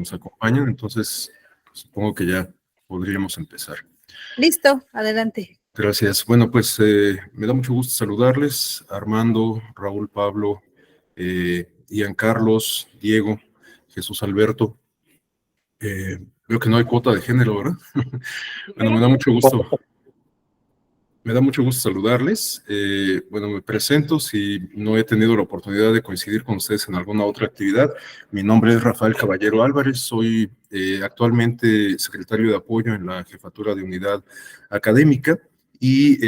nos acompañan, entonces supongo que ya podríamos empezar. Listo, adelante. Gracias. Bueno, pues me da mucho gusto saludarles, Armando, Raúl, Pablo, Ian Carlos, Diego, Jesús Alberto. Veo que no hay cuota de género, ¿verdad? Bueno, me da mucho gusto. Me da mucho gusto saludarles. Bueno, me presento si no he tenido la oportunidad de coincidir con ustedes en alguna otra actividad. Mi nombre es Rafael Caballero Álvarez, soy actualmente secretario de apoyo en la Jefatura de Unidad Académica y,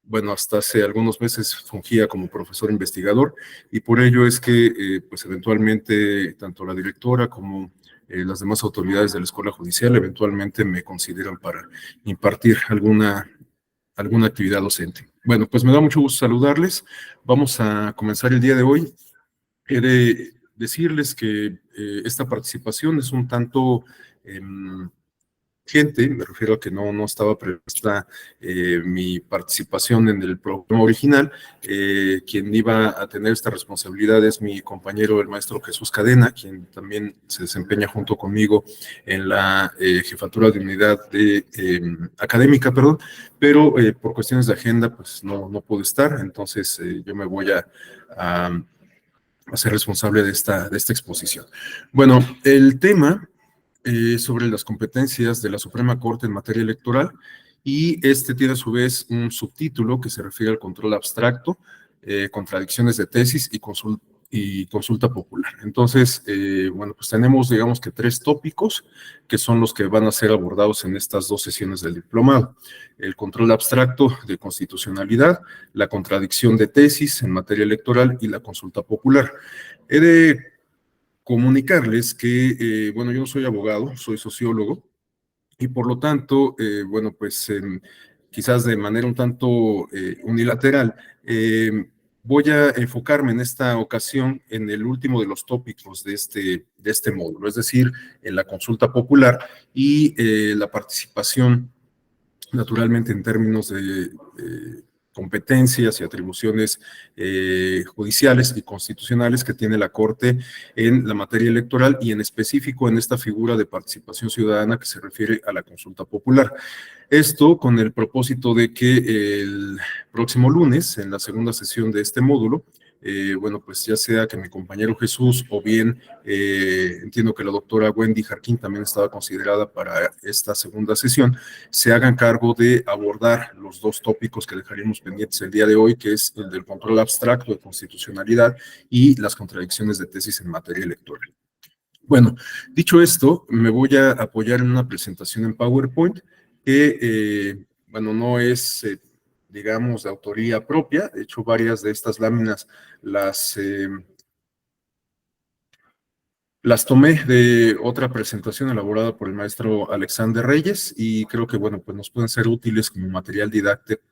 bueno, hasta hace algunos meses fungía como profesor investigador y por ello es que, pues eventualmente, tanto la directora como las demás autoridades de la Escuela Judicial eventualmente me consideran para impartir alguna actividad docente. Bueno, pues me da mucho gusto saludarles. Vamos a comenzar el día de hoy. He de decirles que esta participación es un tanto gente, me refiero a que no estaba prevista mi participación en el programa original. Quien iba a tener esta responsabilidad es mi compañero, el maestro Jesús Cadena, quien también se desempeña junto conmigo en la jefatura de unidad académica, perdón, pero por cuestiones de agenda, pues no pude estar, entonces yo me voy a ser responsable de esta exposición. Bueno, el tema sobre las competencias de la Suprema Corte en materia electoral y este tiene a su vez un subtítulo que se refiere al control abstracto, contradicciones de tesis y consulta popular. Entonces, bueno, pues tenemos, digamos que 3 tópicos que son los que van a ser abordados en estas 2 sesiones del diplomado. El control abstracto de constitucionalidad, la contradicción de tesis en materia electoral y la consulta popular. He de comunicarles que, bueno, yo no soy abogado, soy sociólogo, y por lo tanto, bueno, pues quizás de manera un tanto unilateral, voy a enfocarme en esta ocasión en el último de los tópicos de este módulo, es decir, en la consulta popular y la participación, naturalmente, en términos de competencias y atribuciones judiciales y constitucionales que tiene la Corte en la materia electoral y en específico en esta figura de participación ciudadana que se refiere a la consulta popular. Esto con el propósito de que el próximo lunes, en la segunda sesión de este módulo, bueno, pues ya sea que mi compañero Jesús o bien entiendo que la doctora Wendy Jarquín también estaba considerada para esta segunda sesión, se hagan cargo de abordar los 2 tópicos que dejaremos pendientes el día de hoy, que es el del control abstracto de constitucionalidad y las contradicciones de tesis en materia electoral. Bueno, dicho esto, me voy a apoyar en una presentación en PowerPoint que, bueno, no es, digamos, de autoría propia. De hecho, varias de estas láminas las tomé de otra presentación elaborada por el maestro Alexander Reyes y creo que, bueno, pues nos pueden ser útiles como material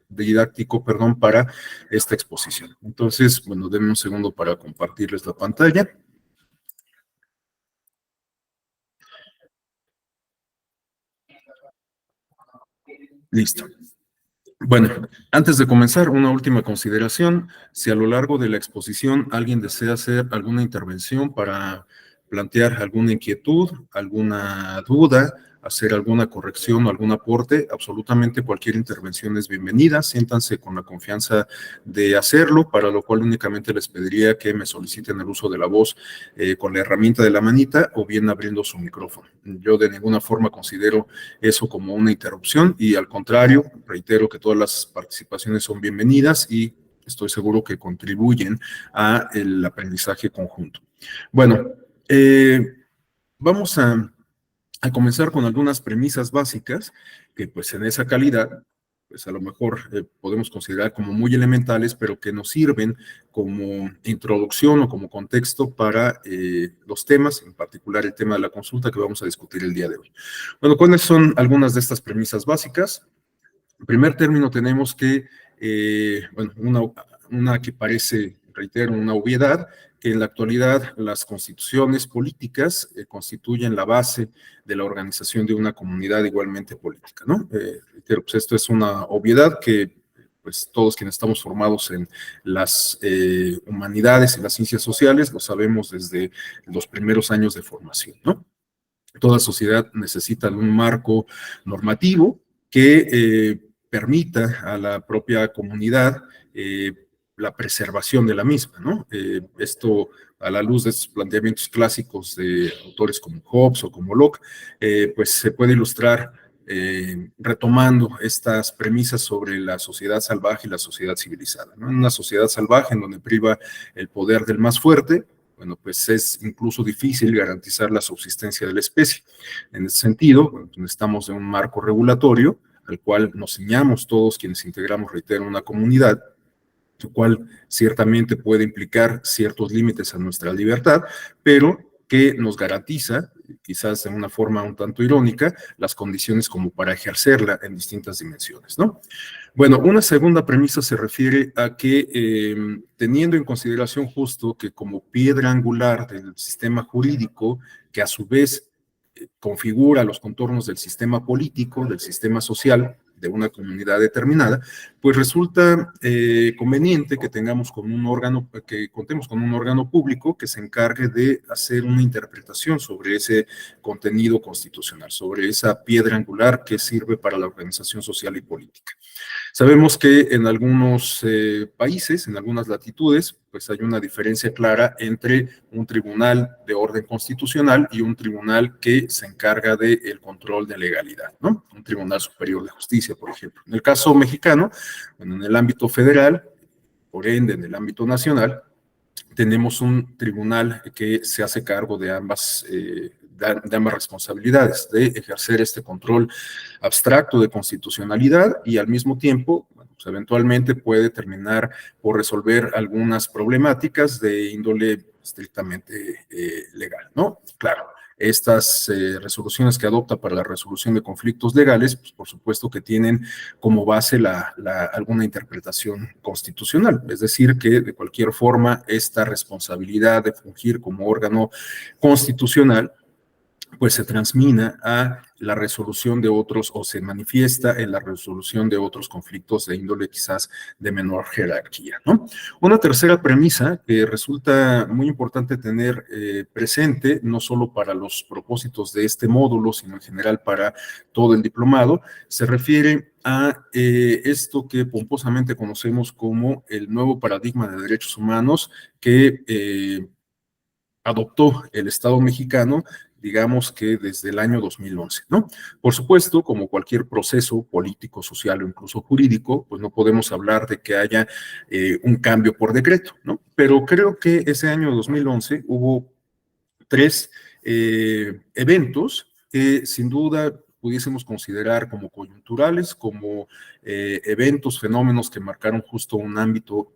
didáctico, para esta exposición. Entonces, bueno, denme un segundo para compartirles la pantalla. Listo. Bueno, antes de comenzar, una última consideración. Si a lo largo de la exposición alguien desea hacer alguna intervención para plantear alguna inquietud, alguna duda, hacer alguna corrección o algún aporte, absolutamente cualquier intervención es bienvenida. Siéntanse con la confianza de hacerlo, para lo cual únicamente les pediría que me soliciten el uso de la voz con la herramienta de la manita o bien abriendo su micrófono. Yo de ninguna forma considero eso como una interrupción y al contrario, reitero que todas las participaciones son bienvenidas y estoy seguro que contribuyen al aprendizaje conjunto. Bueno, vamos a comenzar con algunas premisas básicas que pues en esa calidad pues a lo mejor podemos considerar como muy elementales, pero que nos sirven como introducción o como contexto para los temas, en particular el tema de la consulta que vamos a discutir el día de hoy. Bueno, ¿cuáles son algunas de estas premisas básicas? En primer término tenemos que, bueno, una que parece, reitero, una obviedad, que en la actualidad las constituciones políticas constituyen la base de la organización de una comunidad igualmente política, ¿no? Reitero, pues esto es una obviedad que pues todos quienes estamos formados en las humanidades y las ciencias sociales lo sabemos desde los primeros años de formación, ¿no? Toda sociedad necesita de un marco normativo que permita a la propia comunidad la preservación de la misma, ¿no? Esto a la luz de estos planteamientos clásicos de autores como Hobbes o como Locke, pues se puede ilustrar retomando estas premisas sobre la sociedad salvaje y la sociedad civilizada, ¿no? En una sociedad salvaje en donde priva el poder del más fuerte, bueno, pues es incluso difícil garantizar la subsistencia de la especie. En ese sentido, bueno, estamos en un marco regulatorio al cual nos ciñamos todos quienes integramos, reitero, una comunidad, lo cual ciertamente puede implicar ciertos límites a nuestra libertad, pero que nos garantiza, quizás de una forma un tanto irónica, las condiciones como para ejercerla en distintas dimensiones, ¿no? Bueno, una segunda premisa se refiere a que, teniendo en consideración justo que como piedra angular del sistema jurídico, que a su vez configura los contornos del sistema político, del sistema social, de una comunidad determinada, pues resulta conveniente que tengamos con un órgano, que contemos con un órgano público que se encargue de hacer una interpretación sobre ese contenido constitucional, sobre esa piedra angular que sirve para la organización social y política. Sabemos que en algunos países, en algunas latitudes, pues hay una diferencia clara entre un tribunal de orden constitucional y un tribunal que se encarga del control de legalidad, ¿no? Un tribunal superior de justicia, por ejemplo. En el caso mexicano, bueno, en el ámbito federal, por ende, en el ámbito nacional, tenemos un tribunal que se hace cargo de ambas responsabilidades, de ejercer este control abstracto de constitucionalidad y al mismo tiempo, bueno, pues eventualmente puede terminar por resolver algunas problemáticas de índole estrictamente legal, ¿no? Claro. Estas resoluciones que adopta para la resolución de conflictos legales, pues por supuesto que tienen como base alguna interpretación constitucional, es decir, que de cualquier forma esta responsabilidad de fungir como órgano constitucional pues se transmina a la resolución de otros o se manifiesta en la resolución de otros conflictos de índole quizás de menor jerarquía, ¿no? Una tercera premisa que resulta muy importante tener presente, no solo para los propósitos de este módulo, sino en general para todo el diplomado, se refiere a esto que pomposamente conocemos como el nuevo paradigma de derechos humanos que adoptó el Estado mexicano, digamos que desde el año 2011, ¿no? Por supuesto, como cualquier proceso político, social o incluso jurídico, pues no podemos hablar de que haya un cambio por decreto, ¿no? Pero creo que ese año 2011 hubo tres eventos que sin duda pudiésemos considerar como coyunturales, como eventos, fenómenos que marcaron justo un ámbito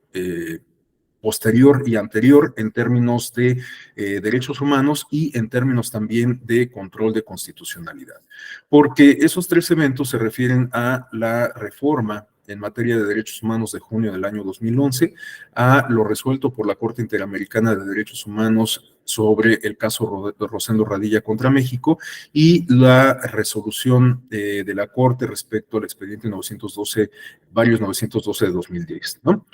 posterior y anterior en términos de derechos humanos y en términos también de control de constitucionalidad. Porque esos tres eventos se refieren a la reforma en materia de derechos humanos de junio del año 2011, a lo resuelto por la Corte Interamericana de Derechos Humanos sobre el caso Rosendo Radilla contra México y la resolución de la Corte respecto al expediente 912, varios 912 de 2010, ¿no?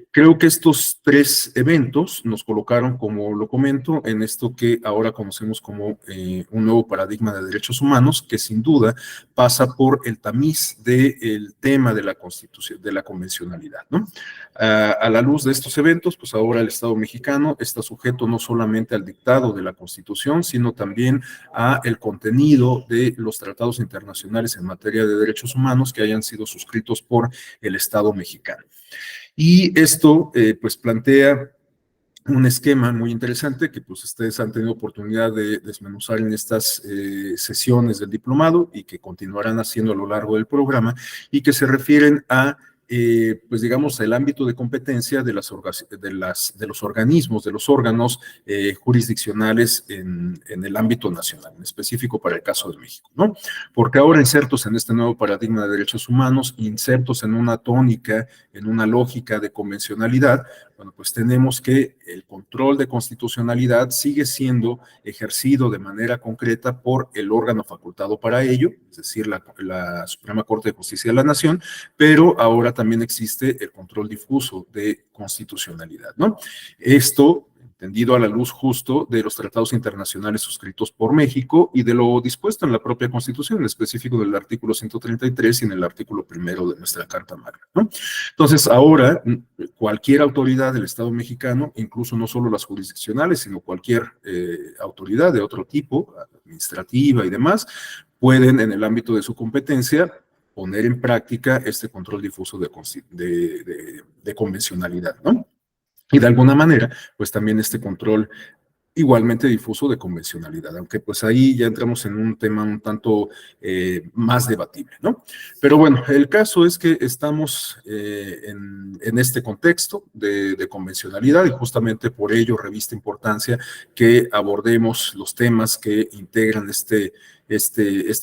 Creo que estos tres eventos nos colocaron, como lo comento, en esto que ahora conocemos como un nuevo paradigma de derechos humanos, que sin duda pasa por el tamiz del tema de la Constitución, de la convencionalidad, ¿no? A la luz de estos eventos, pues ahora el Estado mexicano está sujeto no solamente al dictado de la Constitución, sino también a el contenido de los tratados internacionales en materia de derechos humanos que hayan sido suscritos por el Estado mexicano. Y esto, pues, plantea un esquema muy interesante que pues ustedes han tenido oportunidad de desmenuzar en estas sesiones del diplomado y que continuarán haciendo a lo largo del programa y que se refieren a pues digamos, el ámbito de competencia de los organismos, de los órganos jurisdiccionales en el ámbito nacional, en específico para el caso de México, ¿no? Porque ahora insertos en este nuevo paradigma de derechos humanos, insertos en una tónica, en una lógica de convencionalidad, bueno, pues tenemos que el control de constitucionalidad sigue siendo ejercido de manera concreta por el órgano facultado para ello, es decir, la Suprema Corte de Justicia de la Nación, pero ahora también existe el control difuso de constitucionalidad, ¿no? Esto, entendido a la luz justo de los tratados internacionales suscritos por México y de lo dispuesto en la propia Constitución, en específico del artículo 133 y en el artículo primero de nuestra Carta Magna, ¿no? Entonces, ahora, cualquier autoridad del Estado mexicano, incluso no solo las jurisdiccionales, sino cualquier autoridad de otro tipo, administrativa y demás, pueden, en el ámbito de su competencia, poner en práctica este control difuso de convencionalidad, ¿no? Y de alguna manera, pues también este control igualmente difuso de convencionalidad, aunque pues ahí ya entramos en un tema un tanto más debatible, ¿no? Pero bueno, el caso es que estamos en este contexto de convencionalidad y justamente por ello reviste importancia que abordemos los temas que integran este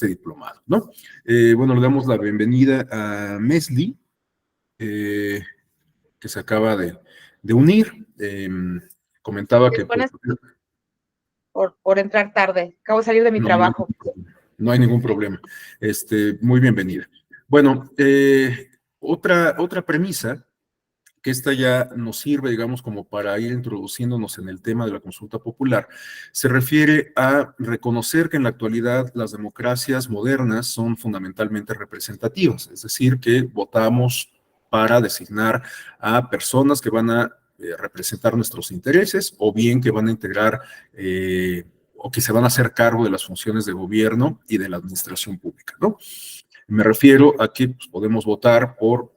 diplomado, ¿no? Bueno, le damos la bienvenida a Mesli, que se acaba de unir. Comentaba que... Disculpen por entrar tarde. Acabo de salir de mi trabajo. No hay ningún problema. Muy bienvenida. Bueno, otra premisa, que esta ya nos sirve, digamos, como para ir introduciéndonos en el tema de la consulta popular, se refiere a reconocer que en la actualidad las democracias modernas son fundamentalmente representativas, es decir, que votamos para designar a personas que van a representar nuestros intereses o bien que van a integrar o que se van a hacer cargo de las funciones de gobierno y de la administración pública, ¿no? Me refiero a que pues, podemos votar por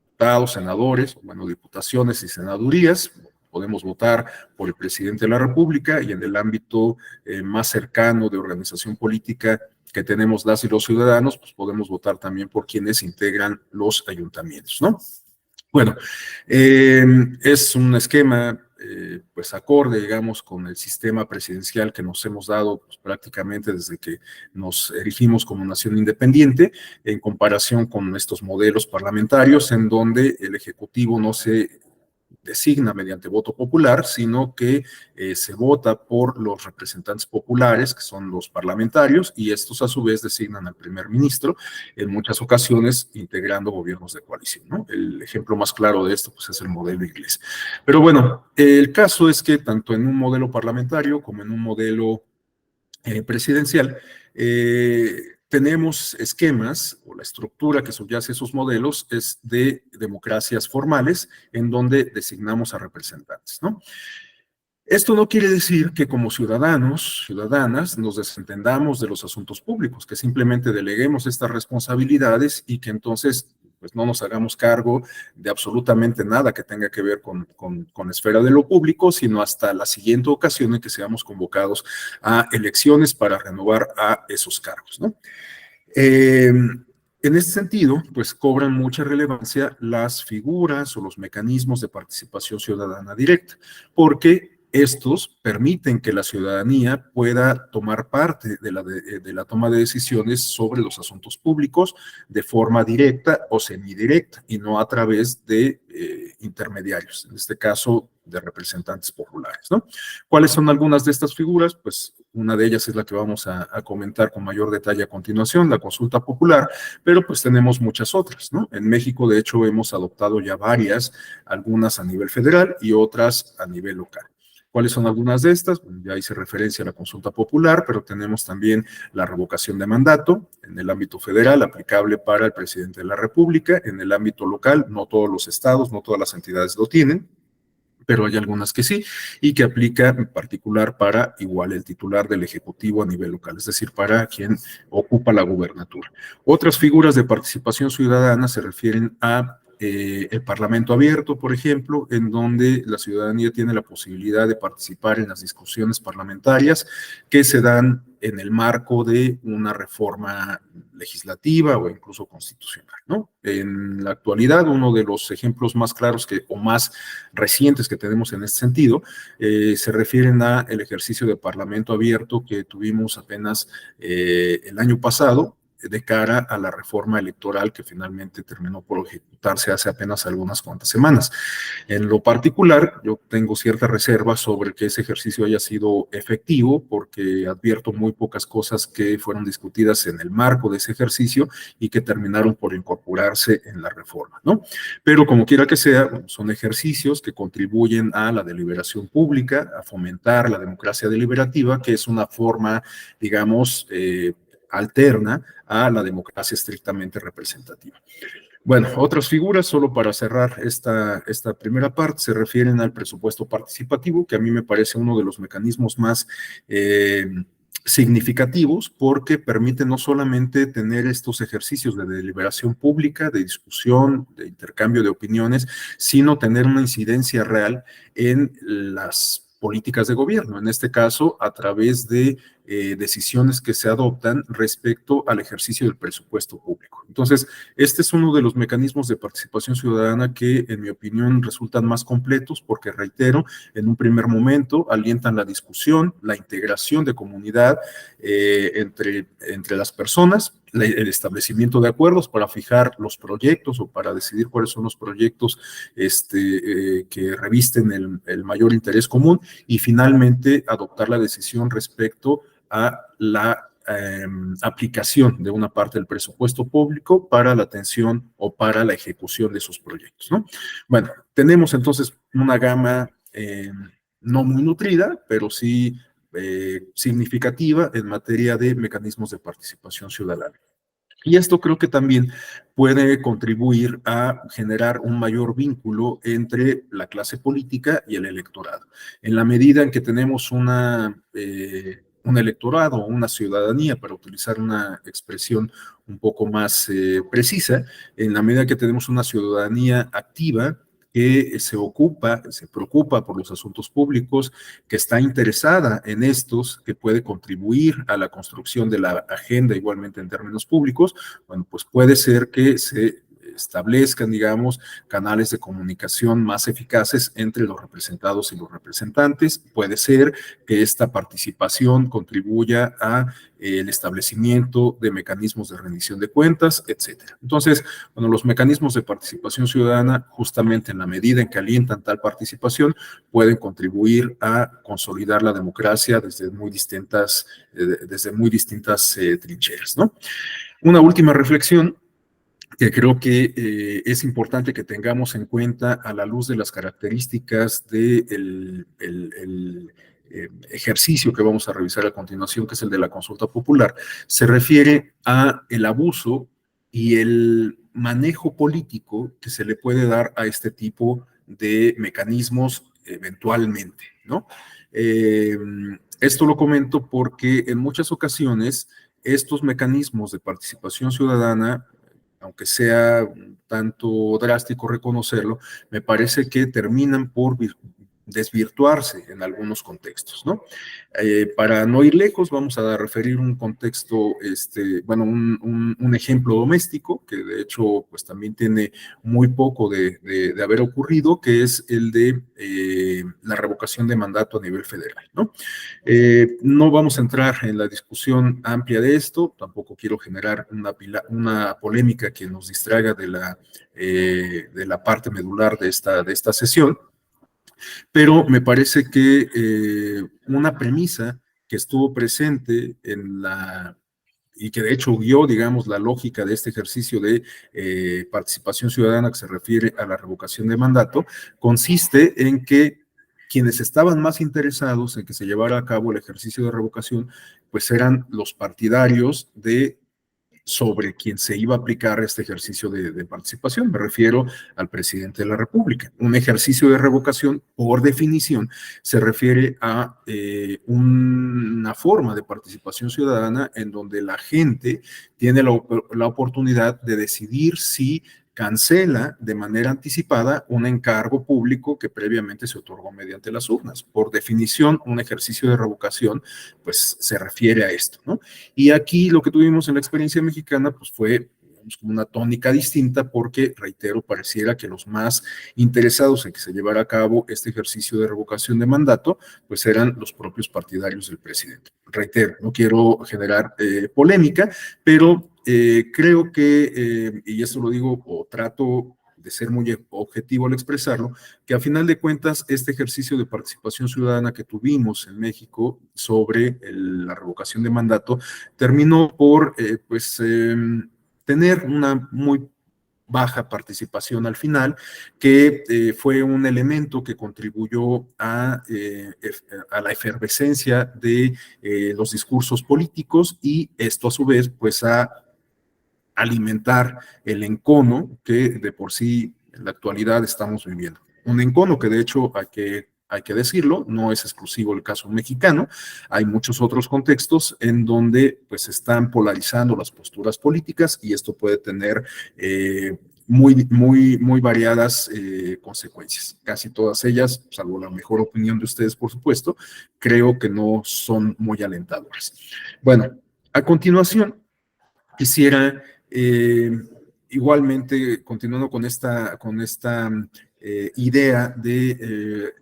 diputados, senadores, bueno, diputaciones y senadurías, podemos votar por el presidente de la República y en el ámbito más cercano de organización política que tenemos las y los ciudadanos, pues podemos votar también por quienes integran los ayuntamientos, ¿no? Bueno, es un esquema pues acorde, digamos, con el sistema presidencial que nos hemos dado pues, prácticamente desde que nos erigimos como nación independiente, en comparación con estos modelos parlamentarios en donde el Ejecutivo no se designa mediante voto popular, sino que se vota por los representantes populares, que son los parlamentarios, y estos a su vez designan al primer ministro, en muchas ocasiones integrando gobiernos de coalición, ¿no? El ejemplo más claro de esto pues, es el modelo inglés. Pero bueno, el caso es que tanto en un modelo parlamentario como en un modelo presidencial, tenemos esquemas, o la estructura que subyace a esos modelos es de democracias formales, en donde designamos a representantes, ¿no? Esto no quiere decir que como ciudadanos, ciudadanas, nos desentendamos de los asuntos públicos, que simplemente deleguemos estas responsabilidades y que entonces pues no nos hagamos cargo de absolutamente nada que tenga que ver con la esfera de lo público, sino hasta la siguiente ocasión en que seamos convocados a elecciones para renovar a esos cargos, ¿no? En este sentido, pues cobran mucha relevancia las figuras o los mecanismos de participación ciudadana directa, porque estos permiten que la ciudadanía pueda tomar parte de la toma de decisiones sobre los asuntos públicos de forma directa o semidirecta y no a través de intermediarios, en este caso de representantes populares, ¿no? ¿Cuáles son algunas de estas figuras? Pues una de ellas es la que vamos a comentar con mayor detalle a continuación, la consulta popular, pero pues tenemos muchas otras, ¿no? En México, de hecho, hemos adoptado ya varias, algunas a nivel federal y otras a nivel local. ¿Cuáles son algunas de estas? Bueno, ya hice referencia a la consulta popular, pero tenemos también la revocación de mandato en el ámbito federal, aplicable para el presidente de la República. En el ámbito local, no todos los estados, no todas las entidades lo tienen, pero hay algunas que sí, y que aplica en particular para igual el titular del Ejecutivo a nivel local, es decir, para quien ocupa la gubernatura. Otras figuras de participación ciudadana se refieren a el Parlamento abierto, por ejemplo, en donde la ciudadanía tiene la posibilidad de participar en las discusiones parlamentarias que se dan en el marco de una reforma legislativa o incluso constitucional, ¿no? En la actualidad, uno de los ejemplos más claros o más recientes que tenemos en este sentido se refieren al ejercicio de Parlamento abierto que tuvimos apenas el año pasado, de cara a la reforma electoral que finalmente terminó por ejecutarse hace apenas algunas cuantas semanas. En lo particular, yo tengo cierta reserva sobre que ese ejercicio haya sido efectivo, porque advierto muy pocas cosas que fueron discutidas en el marco de ese ejercicio y que terminaron por incorporarse en la reforma, ¿no? Pero como quiera que sea, bueno, son ejercicios que contribuyen a la deliberación pública, a fomentar la democracia deliberativa, que es una forma, digamos, alterna a la democracia estrictamente representativa. Bueno, otras figuras, solo para cerrar esta primera parte, se refieren al presupuesto participativo, que a mí me parece uno de los mecanismos más significativos, porque permite no solamente tener estos ejercicios de deliberación pública, de discusión, de intercambio de opiniones, sino tener una incidencia real en las políticas de gobierno, en este caso a través de decisiones que se adoptan respecto al ejercicio del presupuesto público. Entonces, este es uno de los mecanismos de participación ciudadana que, en mi opinión, resultan más completos porque, reitero, en un primer momento alientan la discusión, la integración de comunidad entre las personas, el establecimiento de acuerdos para fijar los proyectos o para decidir cuáles son los proyectos que revisten el mayor interés común y finalmente adoptar la decisión respecto a la aplicación de una parte del presupuesto público para la atención o para la ejecución de esos proyectos, ¿no? Bueno, tenemos entonces una gama no muy nutrida, pero sí significativa en materia de mecanismos de participación ciudadana. Y esto creo que también puede contribuir a generar un mayor vínculo entre la clase política y el electorado. En la medida en que tenemos un electorado, una ciudadanía, para utilizar una expresión un poco más precisa, en la medida que tenemos una ciudadanía activa, que se preocupa por los asuntos públicos, que está interesada en estos, que puede contribuir a la construcción de la agenda igualmente en términos públicos, bueno, pues puede ser que se establezcan, digamos, canales de comunicación más eficaces entre los representados y los representantes. Puede ser que esta participación contribuya a el establecimiento de mecanismos de rendición de cuentas, etcétera. Entonces, bueno, los mecanismos de participación ciudadana, justamente en la medida en que alientan tal participación, pueden contribuir a consolidar la democracia desde muy distintas trincheras, ¿no? Una última reflexión que creo que es importante que tengamos en cuenta a la luz de las características del ejercicio que vamos a revisar a continuación, que es el de la consulta popular, se refiere a el abuso y el manejo político que se le puede dar a este tipo de mecanismos eventualmente, ¿no? Esto lo comento porque en muchas ocasiones estos mecanismos de participación ciudadana, aunque sea un tanto drástico reconocerlo, me parece que terminan por desvirtuarse en algunos contextos, ¿no? Para no ir lejos, vamos a referir un contexto, bueno, un ejemplo doméstico, que de hecho, pues también tiene muy poco de haber ocurrido, que es el de la revocación de mandato a nivel federal, ¿no? No vamos a entrar en la discusión amplia de esto, tampoco quiero generar una polémica que nos distraiga de la parte medular de esta sesión, pero me parece que una premisa que estuvo presente y que de hecho guió, digamos, la lógica de este ejercicio de participación ciudadana que se refiere a la revocación de mandato, consiste en que quienes estaban más interesados en que se llevara a cabo el ejercicio de revocación, pues eran los partidarios sobre quien se iba a aplicar este ejercicio de participación. Me refiero al presidente de la República. Un ejercicio de revocación, por definición, se refiere a una forma de participación ciudadana en donde la gente tiene la oportunidad de decidir si cancela de manera anticipada un encargo público que previamente se otorgó mediante las urnas. Por definición, un ejercicio de revocación, pues se refiere a esto, ¿no? Y aquí lo que tuvimos en la experiencia mexicana, pues fue vemos como una tónica distinta porque, reitero, pareciera que los más interesados en que se llevara a cabo este ejercicio de revocación de mandato, pues eran los propios partidarios del presidente. Reitero, no quiero generar polémica, pero creo que, y esto lo digo o trato de ser muy objetivo al expresarlo, que a final de cuentas este ejercicio de participación ciudadana que tuvimos en México sobre la revocación de mandato terminó por tener una muy baja participación al final, que fue un elemento que contribuyó a la efervescencia de los discursos políticos y esto a su vez pues a alimentar el encono que de por sí en la actualidad estamos viviendo. Un encono que de hecho hay que decirlo, no es exclusivo el caso mexicano, hay muchos otros contextos en donde pues están polarizando las posturas políticas y esto puede tener muy variadas consecuencias. Casi todas ellas, salvo la mejor opinión de ustedes, por supuesto, creo que no son muy alentadoras. Bueno, a continuación, quisiera igualmente, continuando con esta idea de,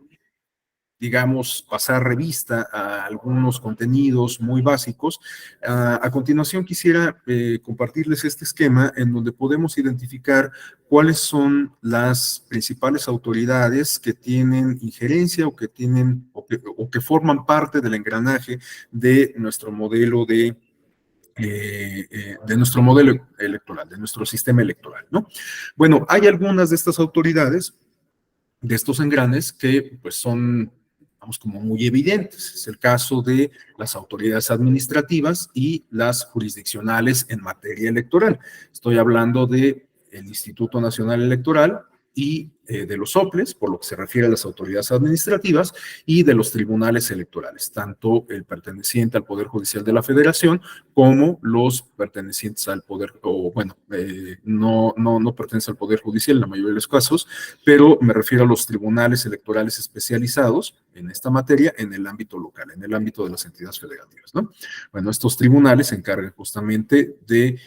digamos, pasar revista a algunos contenidos muy básicos, a continuación quisiera compartirles este esquema en donde podemos identificar cuáles son las principales autoridades que tienen injerencia o que tienen o que forman parte del engranaje de nuestro modelo de nuestro modelo electoral, de nuestro sistema electoral, ¿no? Bueno, hay algunas de estas autoridades, de estos engranes, que pues son, vamos, como muy evidentes. Es el caso de las autoridades administrativas y las jurisdiccionales en materia electoral. Estoy hablando de el Instituto Nacional Electoral y de los soples, por lo que se refiere a las autoridades administrativas, y de los tribunales electorales, tanto el perteneciente al Poder Judicial de la Federación como los pertenecientes al Poder, o bueno, no pertenece al Poder Judicial en la mayoría de los casos, pero me refiero a los tribunales electorales especializados en esta materia en el ámbito local, en el ámbito de las entidades federativas, ¿no? Bueno, estos tribunales se encargan justamente de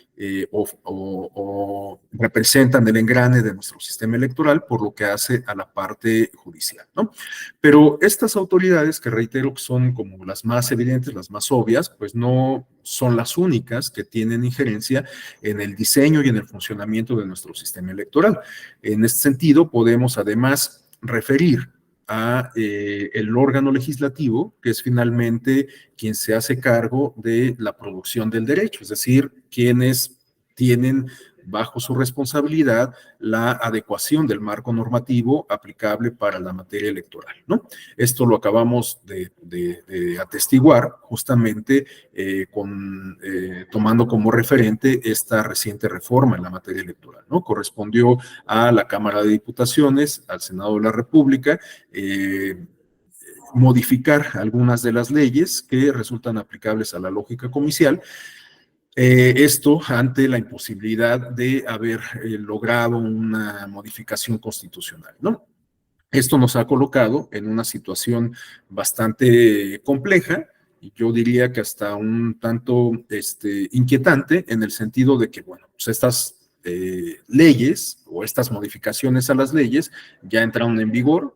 o representan el engrane de nuestro sistema electoral por lo que hace a la parte judicial, ¿no? Pero estas autoridades, que reitero que son como las más evidentes, las más obvias, pues no son las únicas que tienen injerencia en el diseño y en el funcionamiento de nuestro sistema electoral. En este sentido, podemos además referir a el órgano legislativo, que es finalmente quien se hace cargo de la producción del derecho, es decir, quienes tienen bajo su responsabilidad la adecuación del marco normativo aplicable para la materia electoral, ¿no? Esto lo acabamos de atestiguar justamente tomando como referente esta reciente reforma en la materia electoral, ¿no? Correspondió a la Cámara de Diputaciones, al Senado de la República, modificar algunas de las leyes que resultan aplicables a la lógica comicial. Esto ante la imposibilidad de haber logrado una modificación constitucional, ¿no? Esto nos ha colocado en una situación bastante compleja, y yo diría que hasta un tanto inquietante, en el sentido de que, bueno, pues estas leyes o estas modificaciones a las leyes ya entraron en vigor,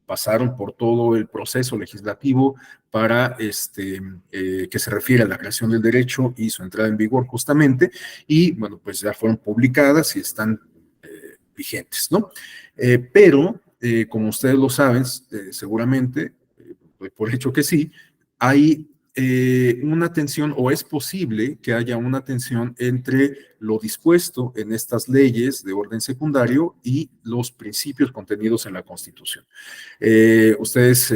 pasaron por todo el proceso legislativo para que se refiere a la creación del derecho y su entrada en vigor justamente, y bueno, pues ya fueron publicadas y están vigentes, ¿no? Pero, como ustedes lo saben, seguramente, doy por hecho que sí, hay una tensión, o es posible que haya una tensión entre lo dispuesto en estas leyes de orden secundario y los principios contenidos en la Constitución. Ustedes,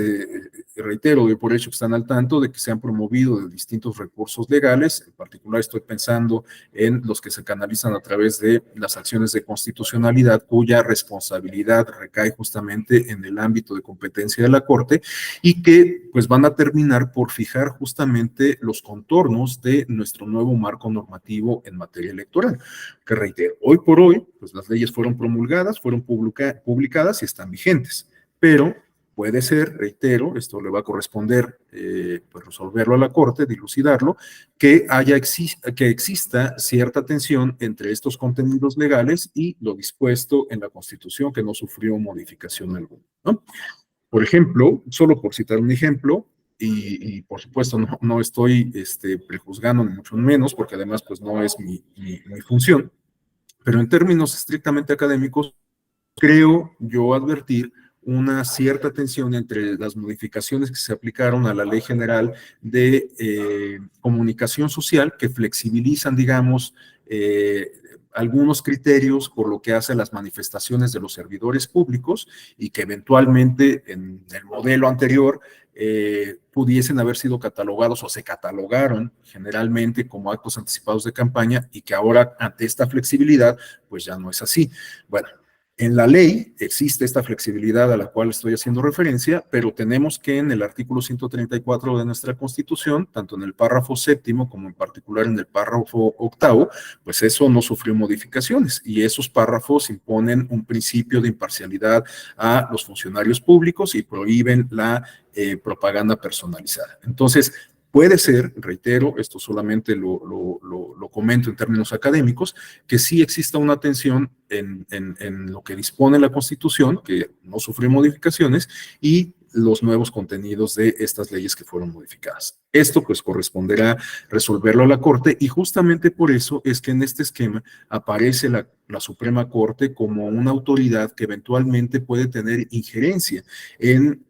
reitero, doy por hecho que están al tanto de que se han promovido de distintos recursos legales, en particular estoy pensando en los que se canalizan a través de las acciones de constitucionalidad, cuya responsabilidad recae justamente en el ámbito de competencia de la Corte, y que pues van a terminar por fijar justamente los contornos de nuestro nuevo marco normativo en materia electoral, que reitero, hoy por hoy, pues las leyes fueron promulgadas, fueron publicadas y están vigentes, pero Puede ser, reitero, esto le va a corresponder pues resolverlo a la Corte, dilucidarlo, que exista cierta tensión entre estos contenidos legales y lo dispuesto en la Constitución, que no sufrió modificación alguna, ¿no? Por ejemplo, solo por citar un ejemplo, y por supuesto no estoy prejuzgando ni mucho menos, porque además pues no es mi función, pero en términos estrictamente académicos, creo yo advertir una cierta tensión entre las modificaciones que se aplicaron a la Ley General de Comunicación Social, que flexibilizan, digamos, algunos criterios por lo que hace a las manifestaciones de los servidores públicos y que eventualmente en el modelo anterior pudiesen haber sido catalogados o se catalogaron generalmente como actos anticipados de campaña y que ahora ante esta flexibilidad pues ya no es así. Bueno, en la ley existe esta flexibilidad a la cual estoy haciendo referencia, pero tenemos que en el artículo 134 de nuestra Constitución, tanto en el párrafo séptimo como en particular en el párrafo octavo, pues eso no sufrió modificaciones y esos párrafos imponen un principio de imparcialidad a los funcionarios públicos y prohíben la propaganda personalizada. Entonces, puede ser, reitero, esto solamente lo comento en términos académicos, que sí exista una tensión en lo que dispone la Constitución, que no sufrió modificaciones, y los nuevos contenidos de estas leyes que fueron modificadas. Esto pues corresponderá resolverlo a la Corte y justamente por eso es que en este esquema aparece la Suprema Corte como una autoridad que eventualmente puede tener injerencia en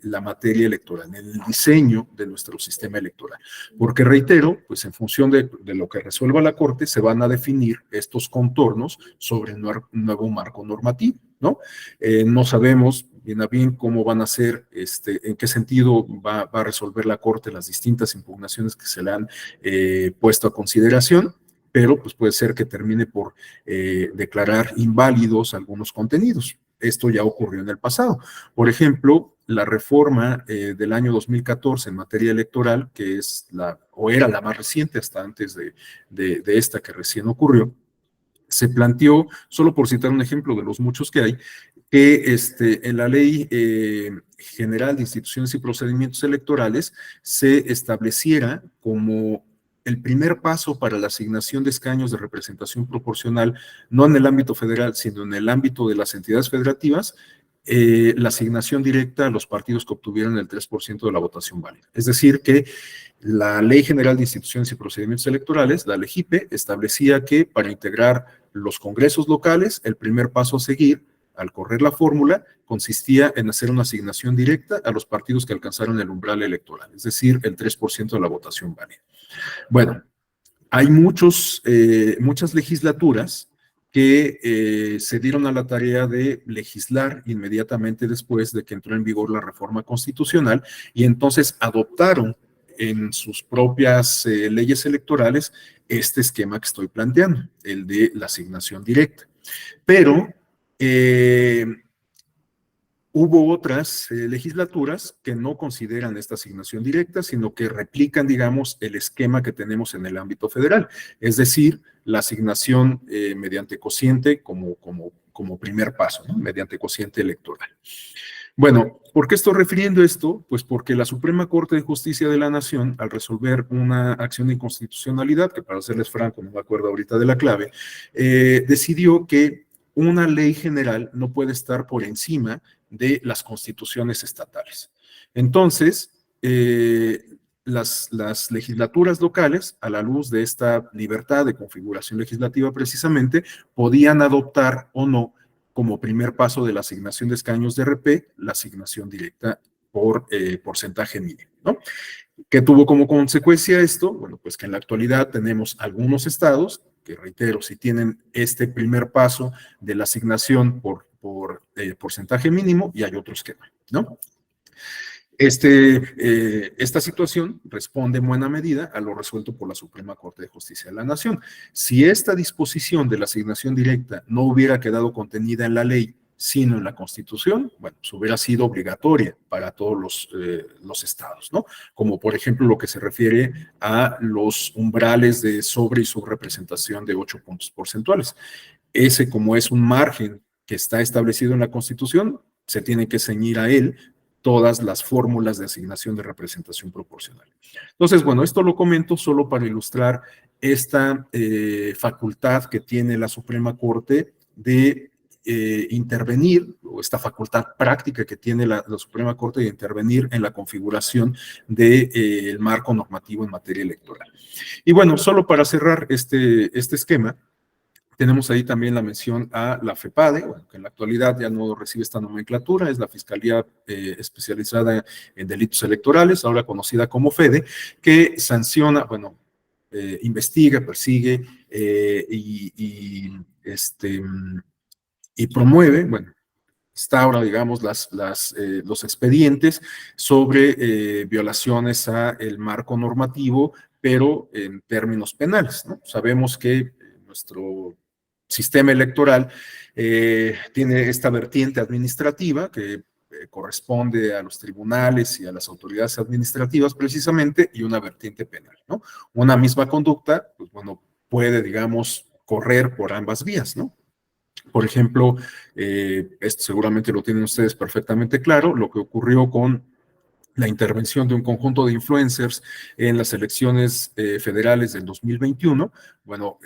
la materia electoral, en el diseño de nuestro sistema electoral. Porque reitero, pues en función de lo que resuelva la Corte, se van a definir estos contornos sobre el nuevo marco normativo, ¿no? No sabemos bien a bien cómo van a ser, en qué sentido va a resolver la Corte las distintas impugnaciones que se le han puesto a consideración, pero pues puede ser que termine por declarar inválidos algunos contenidos. Esto ya ocurrió en el pasado. Por ejemplo, la reforma del año 2014 en materia electoral, que es era la más reciente hasta antes de esta que recién ocurrió, se planteó, solo por citar un ejemplo de los muchos que hay, que en la Ley General de Instituciones y Procedimientos Electorales se estableciera como el primer paso para la asignación de escaños de representación proporcional, no en el ámbito federal, sino en el ámbito de las entidades federativas, la asignación directa a los partidos que obtuvieran el 3% de la votación válida. Es decir, que la Ley General de Instituciones y Procedimientos Electorales, la LEGIPE, establecía que para integrar los congresos locales, el primer paso a seguir al correr la fórmula consistía en hacer una asignación directa a los partidos que alcanzaron el umbral electoral, es decir, el 3% de la votación válida. Bueno, hay muchas legislaturas que se dieron a la tarea de legislar inmediatamente después de que entró en vigor la reforma constitucional y entonces adoptaron en sus propias leyes electorales este esquema que estoy planteando, el de la asignación directa. Pero hubo otras legislaturas que no consideran esta asignación directa, sino que replican, digamos, el esquema que tenemos en el ámbito federal, es decir, la asignación mediante cociente como primer paso, ¿no? Mediante cociente electoral. Bueno, ¿por qué estoy refiriendo esto? Pues porque la Suprema Corte de Justicia de la Nación, al resolver una acción de inconstitucionalidad, que para serles franco, no me acuerdo ahorita de la clave, decidió que una ley general no puede estar por encima de las constituciones estatales. Entonces, las legislaturas locales, a la luz de esta libertad de configuración legislativa precisamente, podían adoptar o no como primer paso de la asignación de escaños de RP, la asignación directa por porcentaje mínimo, ¿no? ¿Qué tuvo como consecuencia esto? Bueno, pues que en la actualidad tenemos algunos estados que, reitero, si tienen este primer paso de la asignación por porcentaje mínimo y hay otros que no. Esta situación responde en buena medida a lo resuelto por la Suprema Corte de Justicia de la Nación. Si esta disposición de la asignación directa no hubiera quedado contenida en la ley, sino en la Constitución, bueno, pues hubiera sido obligatoria para todos los estados, ¿no? Como por ejemplo lo que se refiere a los umbrales de sobre y subrepresentación de 8 puntos porcentuales. Ese, como es un margen que está establecido en la Constitución, se tiene que ceñir a él todas las fórmulas de asignación de representación proporcional. Entonces, bueno, esto lo comento solo para ilustrar esta facultad que tiene la Suprema Corte de intervenir, o esta facultad práctica que tiene la Suprema Corte de intervenir en la configuración del marco normativo en materia electoral. Y bueno, solo para cerrar este esquema, tenemos ahí también la mención a la FEPADE, bueno, que en la actualidad ya no recibe esta nomenclatura, es la Fiscalía Especializada en Delitos Electorales, ahora conocida como FEDE, que sanciona, bueno, investiga, persigue y promueve, bueno, instaura, digamos, los expedientes sobre violaciones al marco normativo, pero en términos penales, ¿no? Sabemos que nuestro sistema electoral tiene esta vertiente administrativa que corresponde a los tribunales y a las autoridades administrativas precisamente, y una vertiente penal, ¿no? Una misma conducta, pues bueno, puede, digamos, correr por ambas vías, ¿no? Por ejemplo, esto seguramente lo tienen ustedes perfectamente claro, lo que ocurrió con la intervención de un conjunto de influencers en las elecciones federales del 2021, bueno,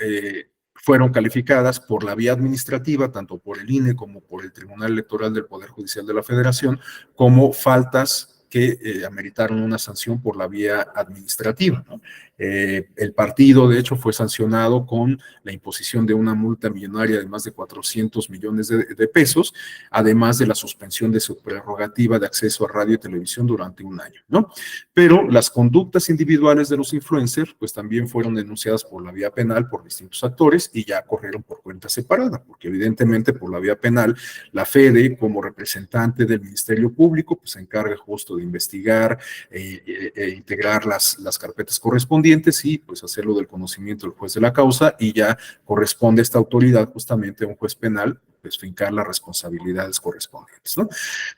fueron calificadas por la vía administrativa, tanto por el INE como por el Tribunal Electoral del Poder Judicial de la Federación, como faltas que ameritaron una sanción por la vía administrativa, ¿no? El partido, de hecho, fue sancionado con la imposición de una multa millonaria de más de 400 millones de pesos, además de la suspensión de su prerrogativa de acceso a radio y televisión durante un año, ¿no? Pero las conductas individuales de los influencers, pues también fueron denunciadas por la vía penal por distintos actores y ya corrieron por cuenta separada, porque evidentemente por la vía penal, la FEDE, como representante del Ministerio Público, pues se encarga justo de investigar e integrar las carpetas correspondientes y pues hacerlo del conocimiento del juez de la causa, y ya corresponde a esta autoridad justamente a un juez penal pues fincar las responsabilidades correspondientes, ¿no?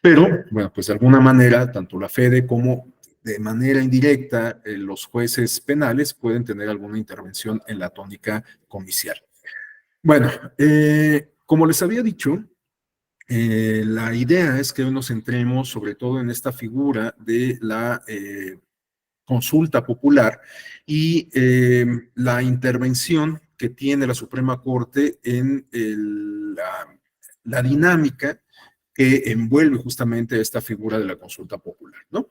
Pero, bueno, pues de alguna manera, tanto la FEDE como de manera indirecta los jueces penales pueden tener alguna intervención en la tónica comicial. Bueno, como les había dicho, la idea es que hoy nos centremos sobre todo en esta figura de la consulta popular y la intervención que tiene la Suprema Corte en la dinámica que envuelve justamente esta figura de la consulta popular, ¿no?